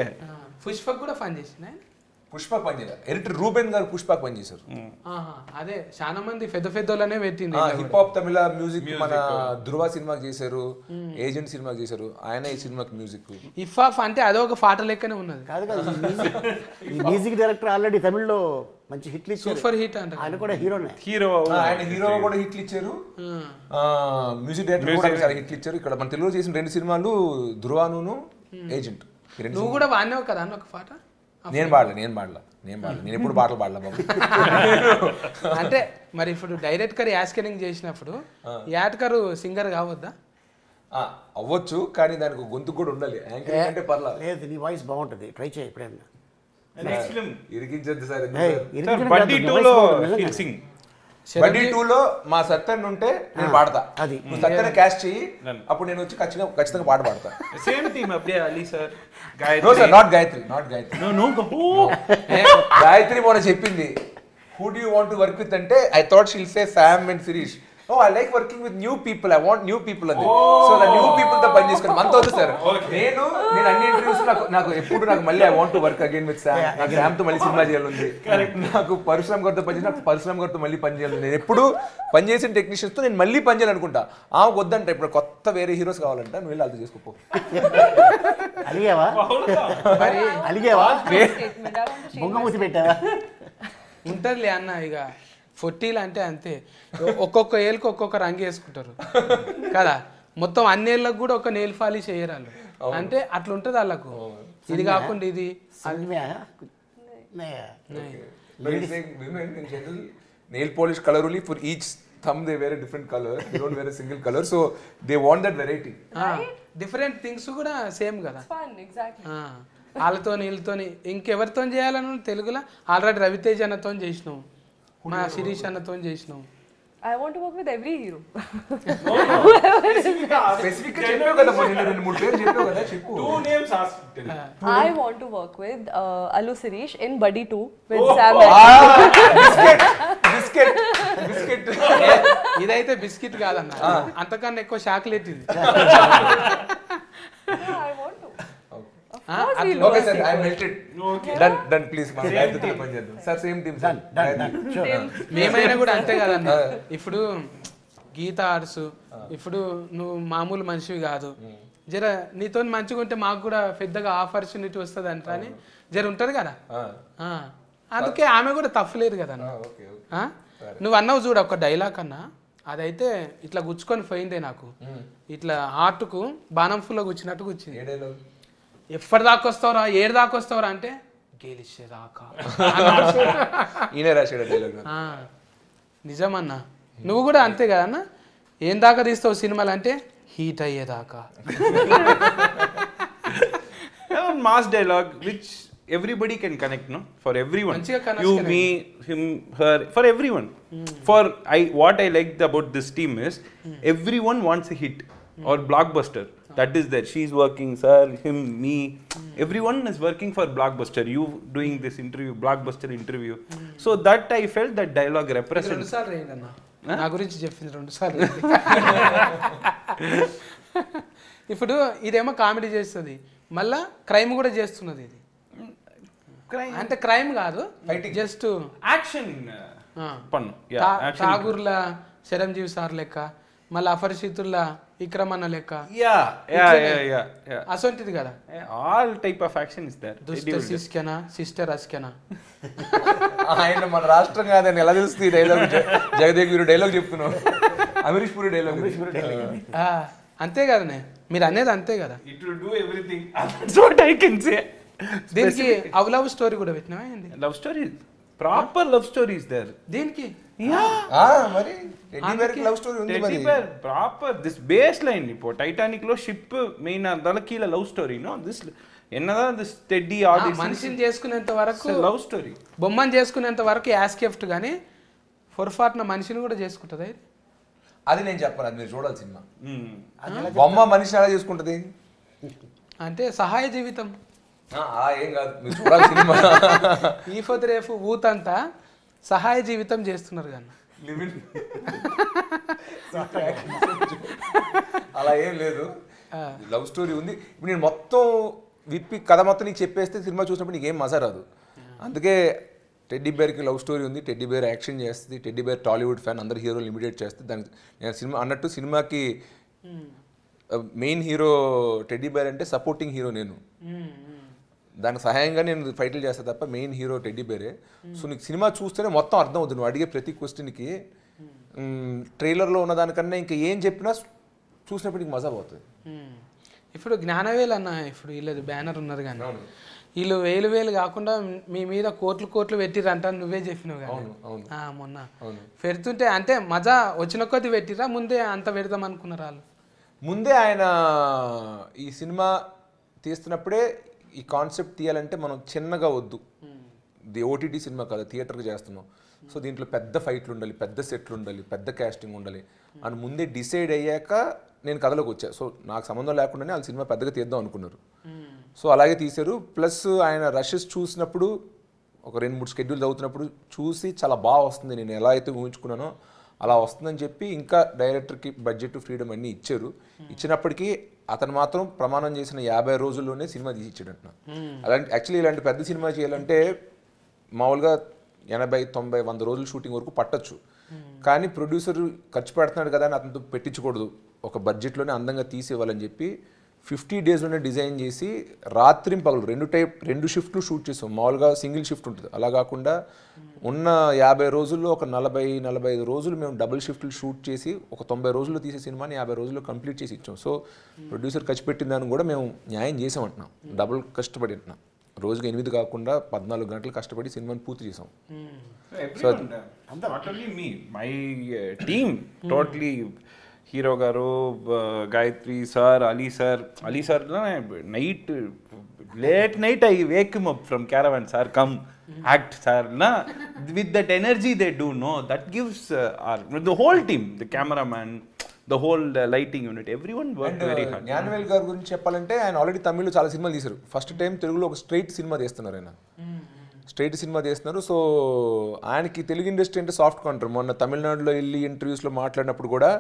Pushpak కూడా పని చేసిన పుష్పక్ పని చేయాలి. ఎడిటర్ రూబెన్ గారు పుష్పక్ పని చేశారు. అదే చాలా మంది పెద్ద పెద్దోళ్ళనే పెట్టింది. హిప్ హాప్ తమిళ మ్యూజిక్ మన ధృవ సినిమాకి చేశారు, ఏజెంట్ సినిమాకి చేశారు, ఆయన ఈ సినిమాకి మ్యూజిక్. ఇఫాఫ్ అంటే అదొక పాట లెక్కనే ఉన్నది. కాదు కాదు, ఈ మ్యూజిక్ డైరెక్టర్ ఆల్రెడీ తమిళ్లో మంచి హిట్లు ఇచ్చారు. సూపర్ హిట్ అంటే ఆయన కూడా హీరోనే. ఆయన హీరో కూడా హిట్లు ఇచ్చారు, మ్యూజిక్ డైరెక్టర్ కూడా చాలా హిట్లు ఇచ్చారు. ఇక్కడ మన తెలుగులో చేసిన 2 సినిమాలు ధృవాను ఏజెంట్. నువ్వు కూడా వాడినావు కదా అన్న ఒక పాట? నేను పాడలే నేను ఎప్పుడు పాటలు పాడలే బాబు. అంటే మరి ఇప్పుడు డైరెక్టర్ యాస్కరింగ్ చేసినప్పుడు యాడ్కర్ సింగర్ కావద్దా? అవ్వచ్చు, కానీ దానికి గొంతు కూడా ఉండాలి. యాంకరింగ్ అంటే పర్లేదు. లేదు, నీ వాయిస్ బాగుంటుంది, ట్రై చేయి ఎప్పుడైనా. నెక్స్ట్ ఫిల్మ్ ఇరికించద్దు సార్. బడ్డీ 2లో he'll sing. బడ్డీ 2లో మా సత్యన్ ఉంటే నేను పాడతా. అది నువ్వు సత్యన్ క్యాస్ట్ చెయ్యి, అప్పుడు నేను వచ్చి ఖచ్చితంగా పాట పాడతా. సేమ్ టీమ్ అప్పుడే Ali sir. No sir, not Gayathri. Gayathri మొన్న చెప్పింది who do you want to work with అంటే I thought she'll say Sam and Sirish. Oh I like working with new people, I want new people అని. సో ద న్యూ పీపుల్ తో పని చేసుకుని మనతో వద్దు sir. నేను అన్ని ఇంటర్వ్యూస్ నాకు ఎప్పుడు మళ్ళీ I want to work again with Sam. నాకు శామ్ తో మళ్ళీ సినిమా చేయాలి. నాకు పరశురామ్ గారితో పని చేసి నాకు పరశురామ్ గారితో మళ్ళీ పని చేయాలి. నేను ఎప్పుడు పనిచేసిన టెక్నీషియన్స్ తో నేను మళ్ళీ పని చేయాలనుకుంటా. వద్దంట, ఇప్పుడు కొత్త వేరే హీరోస్ కావాలంట, నువ్వు వెళ్ళి అది చేసుకోపో. అలిగేవా బొంగమూతి పెట్టావా? ఉంటదిలే అన్న, ఇక 40 అంటే అంతే. ఒక్కొక్క ఏళ్ళకి ఒక్కొక్క రంగు వేసుకుంటారు కదా. మొత్తం అన్నేళ్ళకు కూడా ఒక నెయిల్ పాలిష్ వేయరు వాళ్ళు. అంటే అట్లా ఉంటుంది వాళ్ళకు. ఇది కాకుండా ఇది nail polish colour only for each thumb they wear a different color, they don't wear a single color, so they want that variety. Different things కూడా సేమ్ కదా. Fun, exactly. వాళ్ళతో వీళ్ళతో ఇంకెవరితో చేయాలని తెలుగులో ఆల్రెడీ రవితేజ్ అన్నతో చేసినావు, మా శిరీష్ అన్నతో చేసినావు. I want to work with every hero. Specific గా చెప్పావు కదా, మొన్న 2-3 పేర్లు చెప్పావు కదా, చెప్పు. 2 names asked. I want to work with Allu Sirish in Buddy 2 with Sam. Biscuit ఇదైతే బిస్కెట్ కాదన్న, అంతకన్నా ఎక్కువ చాక్లెట్ ఇది. I want to. Okay sir, I melted. Done please. మా గాయత్రితో పని చేద్దాం సార్. Same team sir. మేమైనా కూడా అంతే కదన్న. ఇప్పుడు గీత ఆర్ట్స్, ఇప్పుడు నువ్వు మామూలు మనిషివి కాదు. జర నీతో మంచిగా ఉంటే మాకు కూడా పెద్దగా ఆపర్చునిటీ వస్తుంది అంట అని జర ఉంటుంది కదా. అందుకే ఆమె కూడా తప్పులేదు కదా. నువ్వు అన్నావు చూడ ఒక డైలాగ్ అన్నా, అదైతే ఇట్లా గుచ్చుకొని పోయిందే నాకు. ఇట్లా హార్ట్కు బాణం ఫుల్లో గుచ్చినట్టు గుచ్చింది. ఎప్పటి దాకా వస్తావురా, ఏడు దాకా వస్తావురా అంటే గెలిచేదాకా. ఈయన రాశాడు డైలాగ్. నిజమన్నా, నువ్వు కూడా అంతే కదన్నా. ఏం దాకా తీస్తావు సినిమాలు అంటే హీట్ అయ్యేదాకా. one mass dialogue which everybody can connect, no? For everyone. మంచిగా connect You, connect. me, him, her, for everyone. For what I liked about this team is everyone wants a hit or blockbuster. That is there. She's working, sir, him, me. Everyone is working for blockbuster. You doing this interview, blockbuster interview. So that I felt that dialogue represents. 2 సార్లు అయింది అన్న నా గురించి చెప్పింది 2 సార్లు ఇప్పుడు ఇదేమో comedy చేస్తుంది మళ్ళా క్రైమ్ కూడా చేస్తున్నది ఇది అంటే క్రైమ్ కాదు just Action. Pannu. Yeah. Action. ఠాగూర్ల చిరంజీవి సార్ లెక్క మళ్ళీ అపరిచితుల్లా విక్రమ్ అన్న లెక్క Yeah. అసొంటిది కదా All type of action is there. దుష్ట సిస్కెనా సిస్టర్ అస్కెనా ఆయన మన రాష్ట్రం కాదని ఎలా తెలుస్తుంది డైలాగ్ జగదేవ్ వీరు డైలాగ్ చెప్తున్నావు అమరీష్ పూరి డైలాగ్ అంతే కదనే మీరు అనేది అంతే కదా It will do everything. That's what I can say. దీనికి లవ్ స్టోరీ కూడా పెట్టినావా ఏంది Love story. Proper love story is there. దీనికి మరి టెడ్డీ బేర్ లవ్ స్టోరీ ఉంది మరి Teddy bear, proper. This baseline இப்போ Titanic లో షిప్ మెయిన్ దళకీల లవ్ స్టోరీ నో దిస్ ఎన్నదా దిస్ టెడ్డీ ఆడియన్స్ మనిషిని చేసుకునేంత వరకు లవ్ స్టోరీ బొమ్మని చేసుకునేంత వరకు యాస్కెఫ్ట్ కానీ పొరపాటున మనిషిని కూడా చేసుకుంటుంది అది నేను చెప్పను అది మీరు చూడాలి సినిమా బొమ్మ మనిషి ఎలా చేసుకుంటది అంటే సహాయ జీవితం ఏం కాదు మీరు చూడాలి సినిమా ఈ పొద్దు రేపు ఊతంతా సహాయ జీవితం చేస్తున్నారు కానీ అలా ఏం లేదు లవ్ స్టోరీ ఉంది ఇప్పుడు నేను మొత్తం విప్పి కథ మొత్తం నీకు చెప్పేస్తే సినిమా చూసినప్పుడు నీకేం మజా రాదు అందుకే టెడ్డీ బేర్కి లవ్ స్టోరీ ఉంది టెడ్డీ బేర్ యాక్షన్ చేస్తుంది టెడ్డీ బేర్ టాలీవుడ్ ఫ్యాన్ అందరు హీరోలు ఇమిడియేట్ చేస్తుంది దానికి నేను సినిమా అన్నట్టు సినిమాకి మెయిన్ హీరో టెడ్డీ బేర్ అంటే సపోర్టింగ్ హీరో నేను దానికి సహాయంగా నేను ఫైట్లు చేస్తాను తప్ప మెయిన్ హీరో టెడ్డీ బేరే సో నీకు సినిమా చూస్తేనే మొత్తం అర్థం అవుతుంది నువ్వు అడిగే ప్రతి క్వశ్చన్కి ట్రైలర్లో ఉన్న దానికన్నా ఇంకా ఏం చెప్పినా చూసినప్పుడు నీకు మజా పోతుంది ఇప్పుడు జ్ఞానవేలు అన్న ఇప్పుడు వీళ్ళది బ్యానర్ ఉన్నది కానీ వీళ్ళు వేలు కాకుండా మీ మీద కోట్లు పెట్టిరంట నువ్వే చెప్పినావు కానీ మొన్న పెడుతుంటే అంటే మజా వచ్చిన కొద్ది పెట్టిరా ముందే అంత పెడదాం అనుకున్నారు వాళ్ళు ముందే ఆయన ఈ సినిమా తీస్తున్నప్పుడే ఈ కాన్సెప్ట్ తీయాలంటే మనం చిన్నగా వద్దు ది ఓటీటీ సినిమా కాదు థియేటర్కి చేస్తున్నాం సో దీంట్లో పెద్ద ఫైట్లు ఉండాలి పెద్ద సెట్లు ఉండాలి పెద్ద క్యాస్టింగ్ ఉండాలి అని ముందే డిసైడ్ అయ్యాక నేను కథలోకి వచ్చా సో నాకు సంబంధం లేకుండానే వాళ్ళు సినిమా పెద్దగా తీద్దాం అనుకున్నారు సో అలాగే తీశారు ప్లస్ ఆయన రషెస్ చూసినప్పుడు ఒక 2-3 షెడ్యూల్ చదువుతున్నప్పుడు చూసి చాలా బాగా వస్తుంది నేను ఎలా అయితే ఊహించుకున్నానో అలా వస్తుందని చెప్పి ఇంకా డైరెక్టర్కి బడ్జెట్ ఫ్రీడమ్ అన్నీ ఇచ్చారు ఇచ్చినప్పటికీ అతను మాత్రం ప్రమాణం చేసిన 50 రోజుల్లోనే సినిమా తీసి ఇచ్చాడంట అలాంటి యాక్చువల్లీ ఇలాంటి పెద్ద సినిమా చేయాలంటే మామూలుగా 80-90-100 రోజులు షూటింగ్ వరకు పట్టచ్చు కానీ ప్రొడ్యూసర్ ఖర్చు పెడుతున్నాడు కదా అని అతనితో పెట్టించకూడదు ఒక బడ్జెట్లోనే అందంగా తీసేవాళ్ళని చెప్పి 50 డేస్లోనే డిజైన్ చేసి రాత్రి పగలు 2 షిఫ్ట్లు షూట్ చేసాం మామూలుగా సింగిల్ షిఫ్ట్ ఉంటుంది అలా కాకుండా ఉన్న 50 రోజుల్లో ఒక 40-45 రోజులు మేము డబుల్ షిఫ్ట్లు షూట్ చేసి ఒక 90 రోజుల్లో తీసే సినిమాని 50 రోజుల్లో కంప్లీట్ చేసి ఇచ్చాం సో ప్రొడ్యూసర్ ఖర్చు పెట్టిన దాన్ని కూడా మేము న్యాయం చేసామంటున్నాం డబుల్ కష్టపడి అంటున్నాం రోజుకి 8 కాకుండా 14 గంటలు కష్టపడి సినిమాని పూర్తి చేసాం not only me my team totally hero గారు Gayathri sir Ali sir night late night I wake him up from caravan sir come act sir నా with that energy they do no that gives the whole team the cameraman the whole lighting unit everyone work very hard Gnanavel గారి గురించి చెప్పాలంటే ఆయన already తమిళ్లో చాలా సినిమాలు తీశారు first time తెలుగులో ఒక స్ట్రైట్ సినిమా తీస్తున్నారు ఆయన స్ట్రైట్ సినిమా తీస్తున్నారు సో ఆయనకి తెలుగు ఇండస్ట్రీ అంటే సాఫ్ట్ కౌంటర్ మొన్న తమిళనాడులో వెళ్ళి ఇంటర్వ్యూస్లో మాట్లాడినప్పుడు కూడా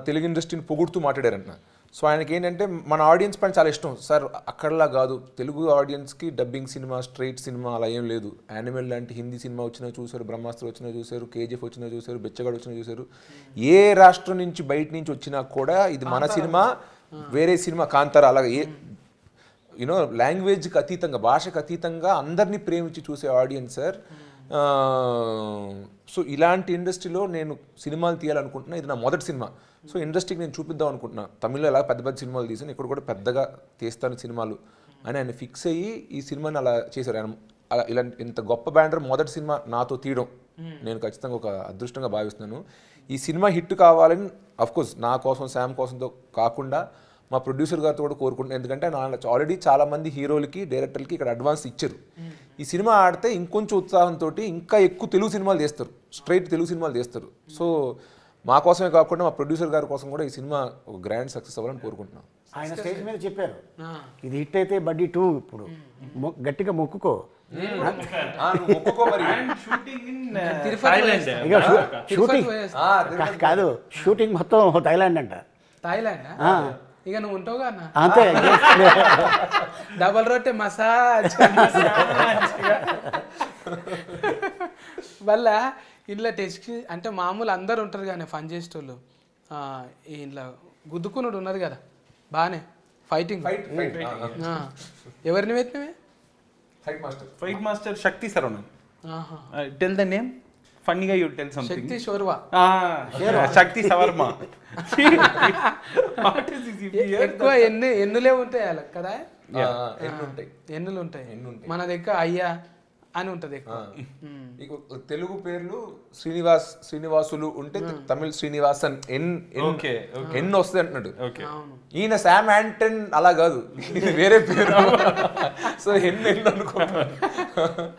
తెలుగు ఇండస్ట్రీని పొగుడుతూ మాట్లాడారంట సో ఆయనకి ఏంటంటే మన ఆడియన్స్ పైన చాలా ఇష్టం సార్ అక్కడలా కాదు తెలుగు ఆడియన్స్కి డబ్బింగ్ సినిమా స్ట్రైట్ సినిమా అలా ఏం లేదు యానిమల్ లాంటి హిందీ సినిమా వచ్చినా చూశారు బ్రహ్మాస్త్ర వచ్చినా చూశారు కేజీఎఫ్ వచ్చినా చూశారు బెచ్చగాడు వచ్చినా చూశారు ఏ రాష్ట్రం నుంచి బయట నుంచి వచ్చినా కూడా ఇది మన సినిమా వేరే సినిమా కాంతార అలాగే ఏ యూనో లాంగ్వేజ్కి అతీతంగా భాషకు అతీతంగా అందరినీ ప్రేమించి చూసే ఆడియన్స్ సార్ సో ఇలాంటి ఇండస్ట్రీలో నేను సినిమాలు తీయాలనుకుంటున్నా ఇది నా మొదటి సినిమా సో ఇండస్ట్రీకి నేను చూపిద్దాం అనుకుంటున్నా తమిళ్లో ఎలా పెద్ద పెద్ద సినిమాలు తీసాను ఇక్కడ కూడా పెద్దగా తీస్తాను సినిమాలు అని ఆయన ఫిక్స్ అయ్యి ఈ సినిమాని అలా చేశారు ఆయన అలా ఇలాంటి ఇంత గొప్ప బ్యానర్ మొదటి సినిమా నాతో తీయడం నేను ఖచ్చితంగా ఒక అదృష్టంగా భావిస్తున్నాను ఈ సినిమా హిట్ కావాలని అఫ్కోర్స్ నా కోసం శామ్ కోసంతో కాకుండా మా ప్రొడ్యూసర్ గారితో కూడా కోరుకుంటున్నాను. ఎందుకంటే ఆల్రెడీ చాలా మంది హీరోలకి డైరెక్టర్లకి ఇక్కడ అడ్వాన్స్ ఇచ్చారు. ఈ సినిమా ఆడితే ఇంకొంచెం ఉత్సాహంతో ఇంకా ఎక్కువ తెలుగు సినిమాలు తీస్తారు, స్ట్రైట్ తెలుగు సినిమాలు తీస్తారు. సో మా కోసమే కాకుండా మా ప్రొడ్యూసర్ గారి కోసం కూడా ఈ సినిమా ఒక గ్రాండ్ సక్సెస్ అవ్వాలని కోరుకుంటున్నాం. ఆయన స్టేజ్ మీద చెప్పారు ఇది హిట్ అయితే బడ్డీ 2 ఇప్పుడు గట్టిగా మొక్కుకో. ఇక షూటింగ్ కాదు, షూటింగ్ మొత్తం థాయిలాండ్ అంట. థాయిలాండ్ ఇక నువ్వు ఉంటావుగా అన్న, అంతే. డబల్ రొట్టె మసాజ్ వల్ల ఇంట్లో టెస్ట్ అంటే మామూలు అందరు ఉంటారు కానీ ఫన్ చేసేటోళ్ళు ఇంట్లో గుద్దుకున్నాడు ఉన్నది కదా బాగానే ఫైటింగ్. ఎవరిని పెట్టినవే? Fight master Shakthi Saravanan. Tell the name ఫన్నీగా యూ టెల్ సంథింగ్. శక్తి షోర్వా, శక్తి సవర్మ. ఎక్కువ ఎన్నులే ఉంటాయి వాళ్ళకి కదా, ఎన్నులు ఉంటాయి. మన దగ్గర అయ్యా అని ఉంటది ఎక్కువ. తెలుగు పేర్లు శ్రీనివాసులు ఉంటే తమిళ్ శ్రీనివాసన్ ఎన్ వస్తుంది అంటున్నాడు. ఈయన శామ్ యాంటన్ అలా కాదు, వేరే పేరు. సో ఎన్ని అనుకో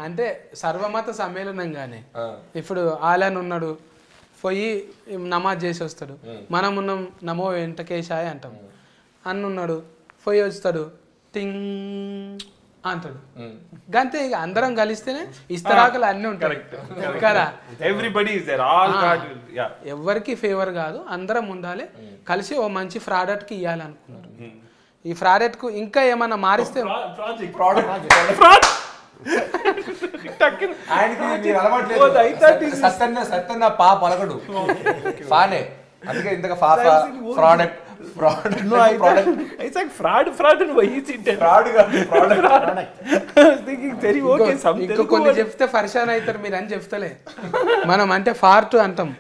అంటే సర్వమత సమ్మేళనంగానే ఇప్పుడు ఆలన్ ఉన్నాడు, పోయి నమాజ్ చేసి వస్తాడు. మనం ఉన్నాం నమో వెంకటేశాయ అంటాం. అన్నున్నాడు పోయి వస్తాడు టింగ్ అంటాడు. గంతే ఇక అందరం కలిస్తేనే ఇస్తరాకులు అన్నీ ఉంటాయి కదా. ఎవరికి ఫేవర్ కాదు, అందరం ఉండాలి కలిసి ఓ మంచి ప్రాడక్ట్కి ఇవ్వాలి అనుకున్నారు. ఈ ప్రాడక్ట్కు ఇంకా ఏమన్నా మారిస్తే సత్యన్న పా పలకడు పానే, అందుకే ఇంతగా ప్రోడక్ట్ ఇంకో కొన్ని చెప్తే పరిశాన్ అవుతారు మీరు అని చెప్తలే. మనం అంటే ఫార్ట్ అంటాం,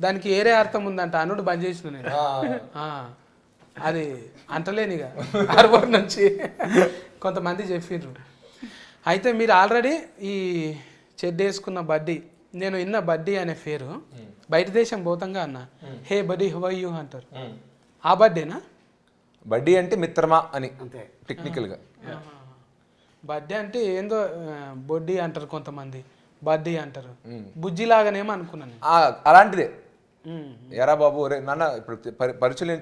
దానికి ఏరే అర్థం ఉందంట. అనుడు బంద్ చేసిన నేను అది అంటలేనిగా హార్బర్ నుంచి కొంతమంది చెప్పిర్రు. అయితే మీరు ఆల్రెడీ ఈ చెడ్డ వేసుకున్న బడ్డీ, నేను విన్న బడ్డీ అనే పేరు బయట దేశం పోతంగా అన్న హే బడ్డీ హౌ ఆర్ యు అంటారు. ఆ బడ్డేనా? బడ్డీ అంటే మిత్రమా అని టెక్నికల్ గా. బడ్డీ అంటే ఏందో బొడ్డీ అంటారు కొంతమంది, బడ్డీ అంటారు. బుజ్జి లాగానేమో అనుకున్నాను. అలాంటిదే. ఎరా బాబు రే నాన్న, ఇప్పుడు పరిచయం లేని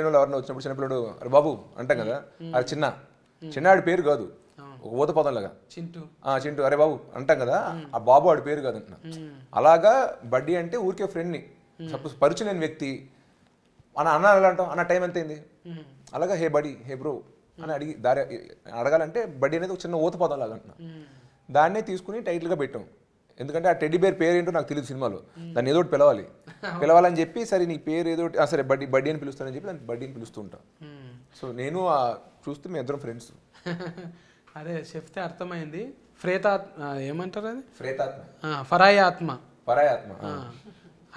వాళ్ళు ఎవరైనా వచ్చినప్పుడు చిన్నపిల్లడు అరే బాబు అంటాం కదా, అది చిన్నాడి పేరు కాదు, ఒక ఊత పదం లాగా చింటూ అరే బాబు అంటాం కదా, ఆ బాబు ఆడి పేరు కాదు అంటున్నా. అలాగా బడ్డీ అంటే ఊరికే ఫ్రెండ్ని, సపోజ్ పరిచయం లేని వ్యక్తి అన్న ఎలా అంటాం, అన్న టైం ఎంత అయింది, అలాగా హే బడీ హే బ్రో అని అడగాలంటే బడ్డీ అనేది ఒక చిన్న ఊత పదం లాగా అంటున్నా. దాన్నే తీసుకుని టైటిల్గా పెట్టాం. ఎందుకంటే ఆ టెడ్డీ బేర్ పేరు ఏంటో నాకు తెలియదు సినిమాలో, దాన్ని ఏదో ఒకటి పిలవాలని చెప్పి సరే నీ పేరు ఏదో సరే బడ్డీ అని పిలుస్తానని చెప్పి దాన్ని బడ్డీ అని పిలుస్తూ ఉంటా. సో నేను చూస్తే మేము ఇద్దరం ఫ్రెండ్స్. అదే చెప్తే అర్థమైంది. ఏమంటారు అది, ఫరాయాత్మ.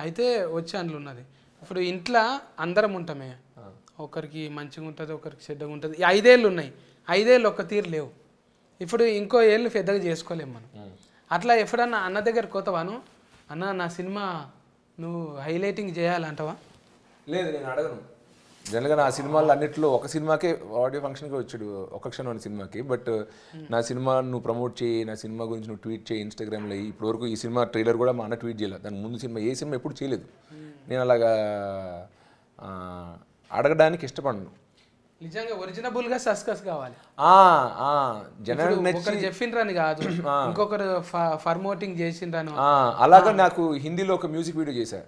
అయితే వచ్చి అందులో ఉన్నది. ఇప్పుడు ఇంట్లో అందరం ఉంటామే, ఒకరికి మంచిగా ఉంటుంది ఒకరికి చెడ్డగా ఉంటుంది. 5 ఏళ్ళు ఉన్నాయి, 5 ఏళ్ళు ఒక తీరు లేవు. ఇప్పుడు ఇంకో ఏళ్ళు పెద్దగా చేసుకోలేము మనం. అట్లా ఎప్పుడన్నా అన్న దగ్గర కోతవాను, అన్న నా సినిమా నువ్వు హైలైటింగ్ చేయాలంటావా? లేదు, నేను అడగను. జనరల్గా నా సినిమాల్లో అన్నింటిలో ఒక సినిమాకే ఆడియో ఫంక్షన్కి వచ్చాడు, ఒక క్షణం అనే సినిమాకి. బట్ నా సినిమా నువ్వు ప్రమోట్ చేయి, నా సినిమా గురించి నువ్వు ట్వీట్ చేయి ఇన్స్టాగ్రామ్లో. ఇప్పటివరకు ఈ సినిమా ట్రైలర్ కూడా మా అన్న ట్వీట్ చేయలేదు, దాని ముందు సినిమా ఏ సినిమా ఎప్పుడు చేయలేదు. నేను అలాగా అడగడానికి ఇష్టపడను. నిజంగా ఒరిజినబుల్గా సస్కస్ కావాలి. జనాలు చెప్పిండ్రని కాదు, ఇంకొకరు ఫర్మోటింగ్ చేసిండ్రను. అలాగా నాకు హిందీలో ఒక మ్యూజిక్ వీడియో చేశా.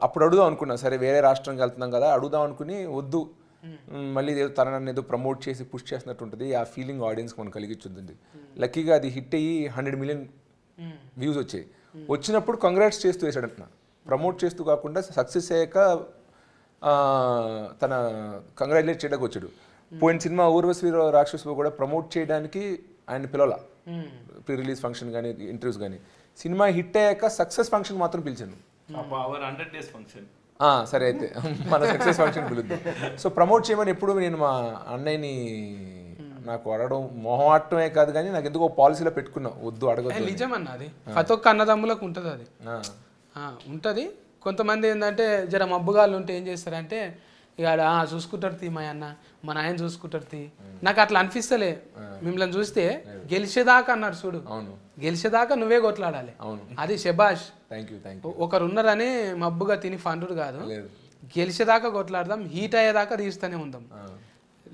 అప్పుడు అడుగుదాం అనుకున్నా, సరే వేరే రాష్ట్రంకి వెళ్తున్నాం కదా అడుగుదాం అనుకుని, వద్దు మళ్ళీ ఏదో తనని ఏదో ప్రమోట్ చేసి పుష్ చేసినట్టు ఉంటుంది, ఆ ఫీలింగ్ ఆడియన్స్కి మనం కలిగించుంటుంది. లక్కీగా అది హిట్ అయ్యి 100 మిలియన్ వ్యూస్ వచ్చాయి. వచ్చినప్పుడు కంగ్రాట్స్ చేస్తూ వేసాడంటున్నా, ప్రమోట్ చేస్తూ కాకుండా సక్సెస్ అయ్యాక తన కంగ్రాచులేట్ చేయడానికి వచ్చాడు. పోయిన సినిమా ఊర్వశి రాక్షసు కూడా ప్రమోట్ చేయడానికి ఆయన పిలవాల, ప్రీ రిలీజ్ ఫంక్షన్ కానీ ఇంటర్వ్యూస్ కానీ. సినిమా హిట్ అయ్యాక సక్సెస్ ఫంక్షన్ మాత్రం పిలిచాను. సరే అయితే మన సక్సెస్ ఫంక్షన్ పిలుద్దాం. సో ప్రమోట్ చేయమని ఎప్పుడు నేను మా అన్నయ్యని నాకు అడగడం మొహమాటమే కాదు కానీ నాకు ఎందుకో పాలసీలో పెట్టుకున్నా, వద్దు అడగదు. నిజమన్నా, అది ప్రతి ఒక్క అన్నదమ్ములకు ఉంటుంది, అది ఉంటుంది. కొంతమంది ఏంటంటే జర మబ్బుగాళ్ళు ఉంటే ఏం చేస్తారంటే ఇక చూసుకుంటాడు తీ మా అన్న మా నాయన చూసుకుంటాడు తీ నాకు అట్లా అనిపిస్తలే మిమ్మల్ని చూస్తే గెలిచేదాకా అన్నాడు చూడు అవును గెలిచేదాకా నువ్వే కొట్లాడాలి అవును అది శబాష్ థ్యాంక్ యూ ఒకరు ఉన్నారని మబ్బుగా తిని ఫండుడు కాదు లేదు గెలిచేదాకా కొట్లాడదాం హీట్ అయ్యేదాకా తీస్తూనే ఉందాం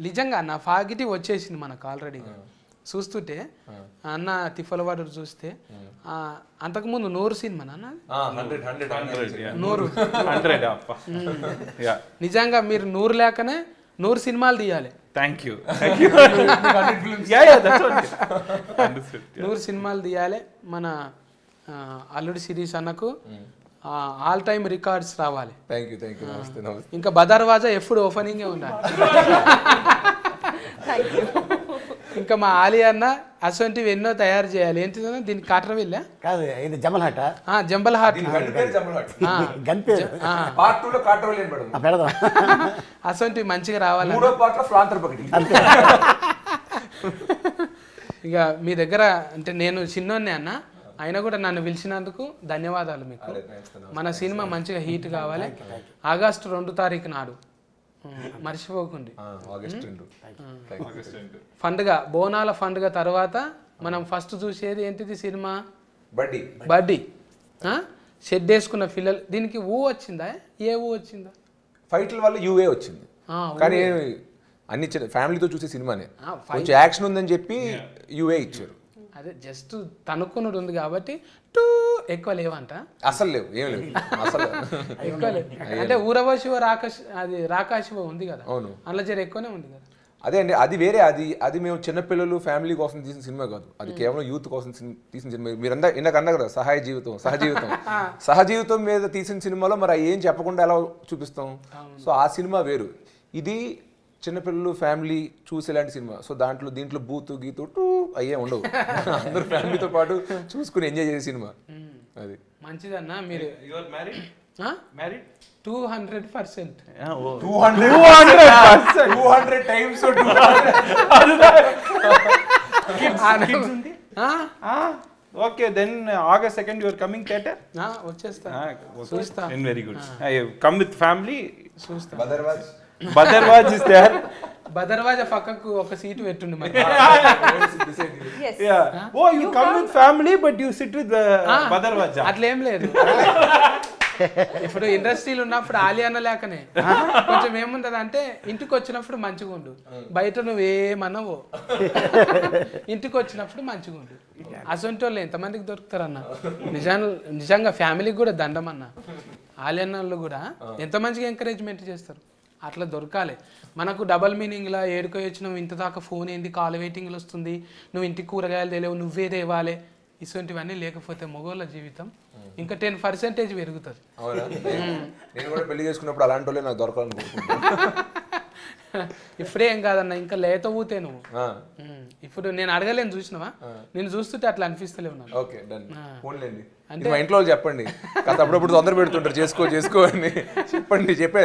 నిజంగా నా పాజిటివ్ వచ్చేసింది మనకు ఆల్రెడీగా చూస్తుంటే అన్న తిఫలవాడు చూస్తే అంతకుముందు 100 సినిమా నాన్న 100 నిజంగా మీరు 100 లేకనే 100 సినిమాలు తీయాలి థ్యాంక్ యూ 100 సినిమాలు తీయాలి మన అల్లుడి సిరీస్ అన్నకు ఆల్ టైమ్ రికార్డ్స్ రావాలి థ్యాంక్ యూ నమస్తే నమస్తే ఇంకా బదర్వాజా ఎప్పుడు ఓపెనింగే ఉండాలి ఇంకా మా ఆలి అన్న అసొంటివి ఎన్నో తయారు చేయాలి ఏంటిదన్నా దీనికి కాట్రవిల్లా కాదు ఇది జమల్ హట జంబల్ హాట్ గన్ పేరు పార్ట్ 2 లో కాట్రోల్ ఏం పడదు పెడదాం అసొంటివి మంచిగా రావాలి మూడో పార్ట్ లో ఫ్లాంతర్ పకటి ఇక మీ దగ్గర అంటే నేను చిన్నోన్నే అన్న అయినా కూడా నన్ను పిలిచినందుకు ధన్యవాదాలు మీకు మన సినిమా మంచిగా హీట్ కావాలి ఆగస్టు 2 తారీఖు నాడు మర్చిపోకండి ఆగస్ట్ 2 పండుగ బోనాల పండుగ తర్వాత మనం ఫస్ట్ చూసేది ఏంటిది సినిమా బడ్డీ షెడ్ వేసుకున్న పిల్లలు దీనికి వచ్చిందా ఏ వచ్చిందా ఫైట్ల వల్ల యూఏ వచ్చింది కానీ అన్ని ఫ్యామిలీతో చూసే సినిమానే కొంచెం యాక్షన్ ఉందని చెప్పి యూఏ ఇచ్చారు అదే జస్ట్ తనుక్కునుడు ఉంది కాబట్టి టూ ఎక్కువ లేవంట అసలు లేవు ఏం లేవు అసలు ఎక్కువ లేవు అంటే ఊరవశివ రాకాశివ ఉంది కదా అవును అందులో జర ఎక్కువనే ఉంది కదా అదే అండి అది వేరే అది మేము చిన్నపిల్లలు ఫ్యామిలీ కోసం తీసిన సినిమా కాదు అది కేవలం యూత్ కోసం తీసిన సినిమా మీరంతా ఇందాక అన్నారు కదా సహజీవితం మీద తీసిన సినిమాలో మరి ఏం చెప్పకుండా ఎలా చూపిస్తాం సో ఆ సినిమా వేరు ఇది చిన్నపిల్లలు ఫ్యామిలీ చూసేలాంటి సినిమా సో దీంట్లో బూతు గీతు అయ్యే ఉండవు అందరూ ఫ్యామిలీతో పాటు చూసుకుని ఎంజాయ్ చేసే సినిమా అది మంచిదన్న మీరు 200% 200 times okay then August 2nd you are coming theater వచ్చేస్తా చూస్తా very good come with family చూస్తా బదర్వాజ్ ఇస్ దేర్ బదర్వాజ పక్కకు ఒక సీటు పెట్టుండి మరి oh you come with family but you sit with బదర్వాజ్ అట్లేం లేదు ఇప్పుడు ఇండస్ట్రీలు ఉన్నప్పుడు ఆలియాన లేకనే కొంచెం ఏముంటది అంటే ఇంటికి వచ్చినప్పుడు మంచిగా ఉండు బయట నువ్వేమన్నావో ఇంటికి వచ్చినప్పుడు మంచిగా ఉండు అసొంటి వాళ్ళు ఎంతమందికి దొరుకుతారన్న నిజంగా ఫ్యామిలీకి కూడా దండం అన్న ఆలియాన వాళ్ళు కూడా ఎంత మంచిగా ఎంకరేజ్మెంట్ చేస్తారు అట్లా దొరకాలి మనకు డబల్ మీనింగ్లా ఏడుకో వచ్చినావు ఇంత దాకా ఫోన్ ఏంది కాల్ వెయిటింగ్లు వస్తుంది నువ్వు ఇంటికి కూరగాయలు తెలియవు నువ్వే తేవాలి ఇటువంటివన్నీ లేకపోతే మగవాళ్ళ జీవితం ఇంకా 10% పెరుగుతుంది నేను కూడా పెళ్లి చేసుకున్నప్పుడు అలాంటి వాళ్ళే నాకు దొరకాలనుకుంటున్నాను ఇప్పుడే ఏం కాదన్న ఇంకా లేత ఊతే నువ్వు ఇప్పుడు నేను అడగలేను చూసినావా నేను చూస్తుంటే అట్లా అనిపిస్తలేవు నాకు ఓకే డన్ ఫోన్లేండి అంటే మా ఇంట్లో వాళ్ళు చెప్పండి కాస్త అప్పుడప్పుడు తొందర పెడుతుంటారు చేసుకో అని చెప్పండి చెప్తే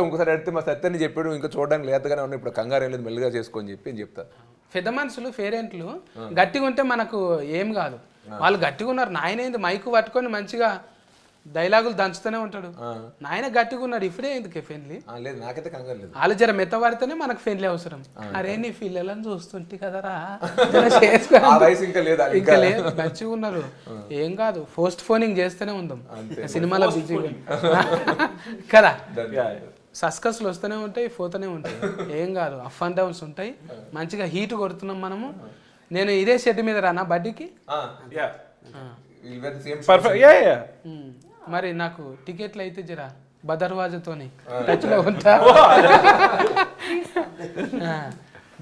ఇంకోసారి అడిగితే మా సత్యాన్ని చెప్పాడు ఇంకా చూడడానికి లేతగానే ఉన్నాయి ఇప్పుడు కంగారు ఏం లేదు మెల్లిగా చేసుకో అని చెప్పి చెప్తా పెద్ద మనుషులు పేరెంట్లు గట్టిగా ఉంటే మనకు ఏం కాదు వాళ్ళు గట్టిగా ఉన్నారు నాయన మైకు పట్టుకొని మంచిగా డైలాగులు దంచుతూనే ఉంటాడు నాయన గట్టిగా ఉన్నాడు ఇప్పుడే ఎందుకు ఫ్రెండ్లీ లేదు నాకైతే కంగారు లేదు వాళ్ళు జర మెత్తబడితేనే మనకు ఫ్రెండ్లీ అవసరం అరే నీ పిల్లలను చూస్తుంటే కదరా ఇంకా లేదు మంచిగా ఉన్నారు ఏం కాదు పోస్ట్ ఫోనింగ్ చేస్తూనే ఉందాం సినిమాలో బిజీగా కదా సస్కస్లు వస్తూనే ఉంటాయి పోతూనే ఉంటాయి ఏం కాదు అప్ అండ్ డౌన్స్ ఉంటాయి మంచిగా హీట్ కొడుతున్నాం మనము నేను ఇదే షెడ్ మీద రానా బడ్డీకి మరి నాకు టికెట్లు అయితే జరా బదర్వాజతోని టచ్లో ఉంటా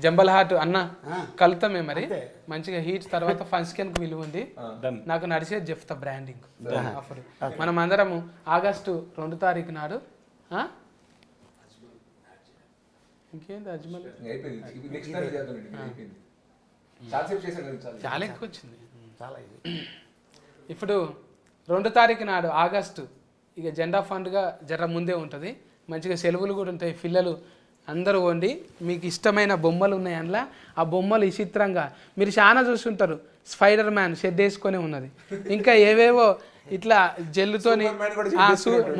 జంబల్ హాట్ అన్న కలుతామే మరి మంచిగా హీట్ తర్వాత ఫంక్షన్ కి విలువ ఉంది నాకు నడిచేది చెప్తా బ్రాండింగ్ ఆఫర్ మనం అందరము ఆగస్టు 2 తారీఖు నాడు ఇంకేంది అజ్మల్ చాలా ఎక్కువ వచ్చింది ఇప్పుడు 2 తారీఖు నాడు ఆగస్టు ఇక జెండా ఫండ్గా జర ముందే ఉంటుంది మంచిగా సెలవులు కూడా ఉంటాయి పిల్లలు అందరూ వండి మీకు ఇష్టమైన బొమ్మలు ఉన్నాయి అందులో ఆ బొమ్మలు విచిత్రంగా మీరు చాలా చూస్తుంటారు స్పైడర్ మ్యాన్ షెడ్ వేసుకొని ఉన్నది ఇంకా ఏవేవో ఇట్లా జెల్లుతోని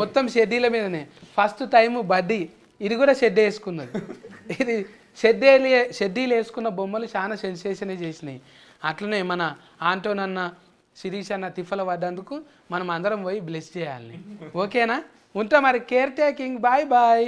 మొత్తం షెడ్యూల మీదనే ఫస్ట్ టైం బడ్డీ ఇది కూడా షెడ్ వేసుకున్నది. ఇది షెడ్డీలు వేసుకున్న బొమ్మలు చాలా సెన్సేషనే చేసినాయి. అట్లనే మన ఆంటోన్ అన్న శిరీష్ అన్న తిఫల పడ్డందుకు మనం అందరం పోయి బ్లెస్ చేయాలి. ఓకేనా? ఉంటా మరి. Care taking. Bye bye.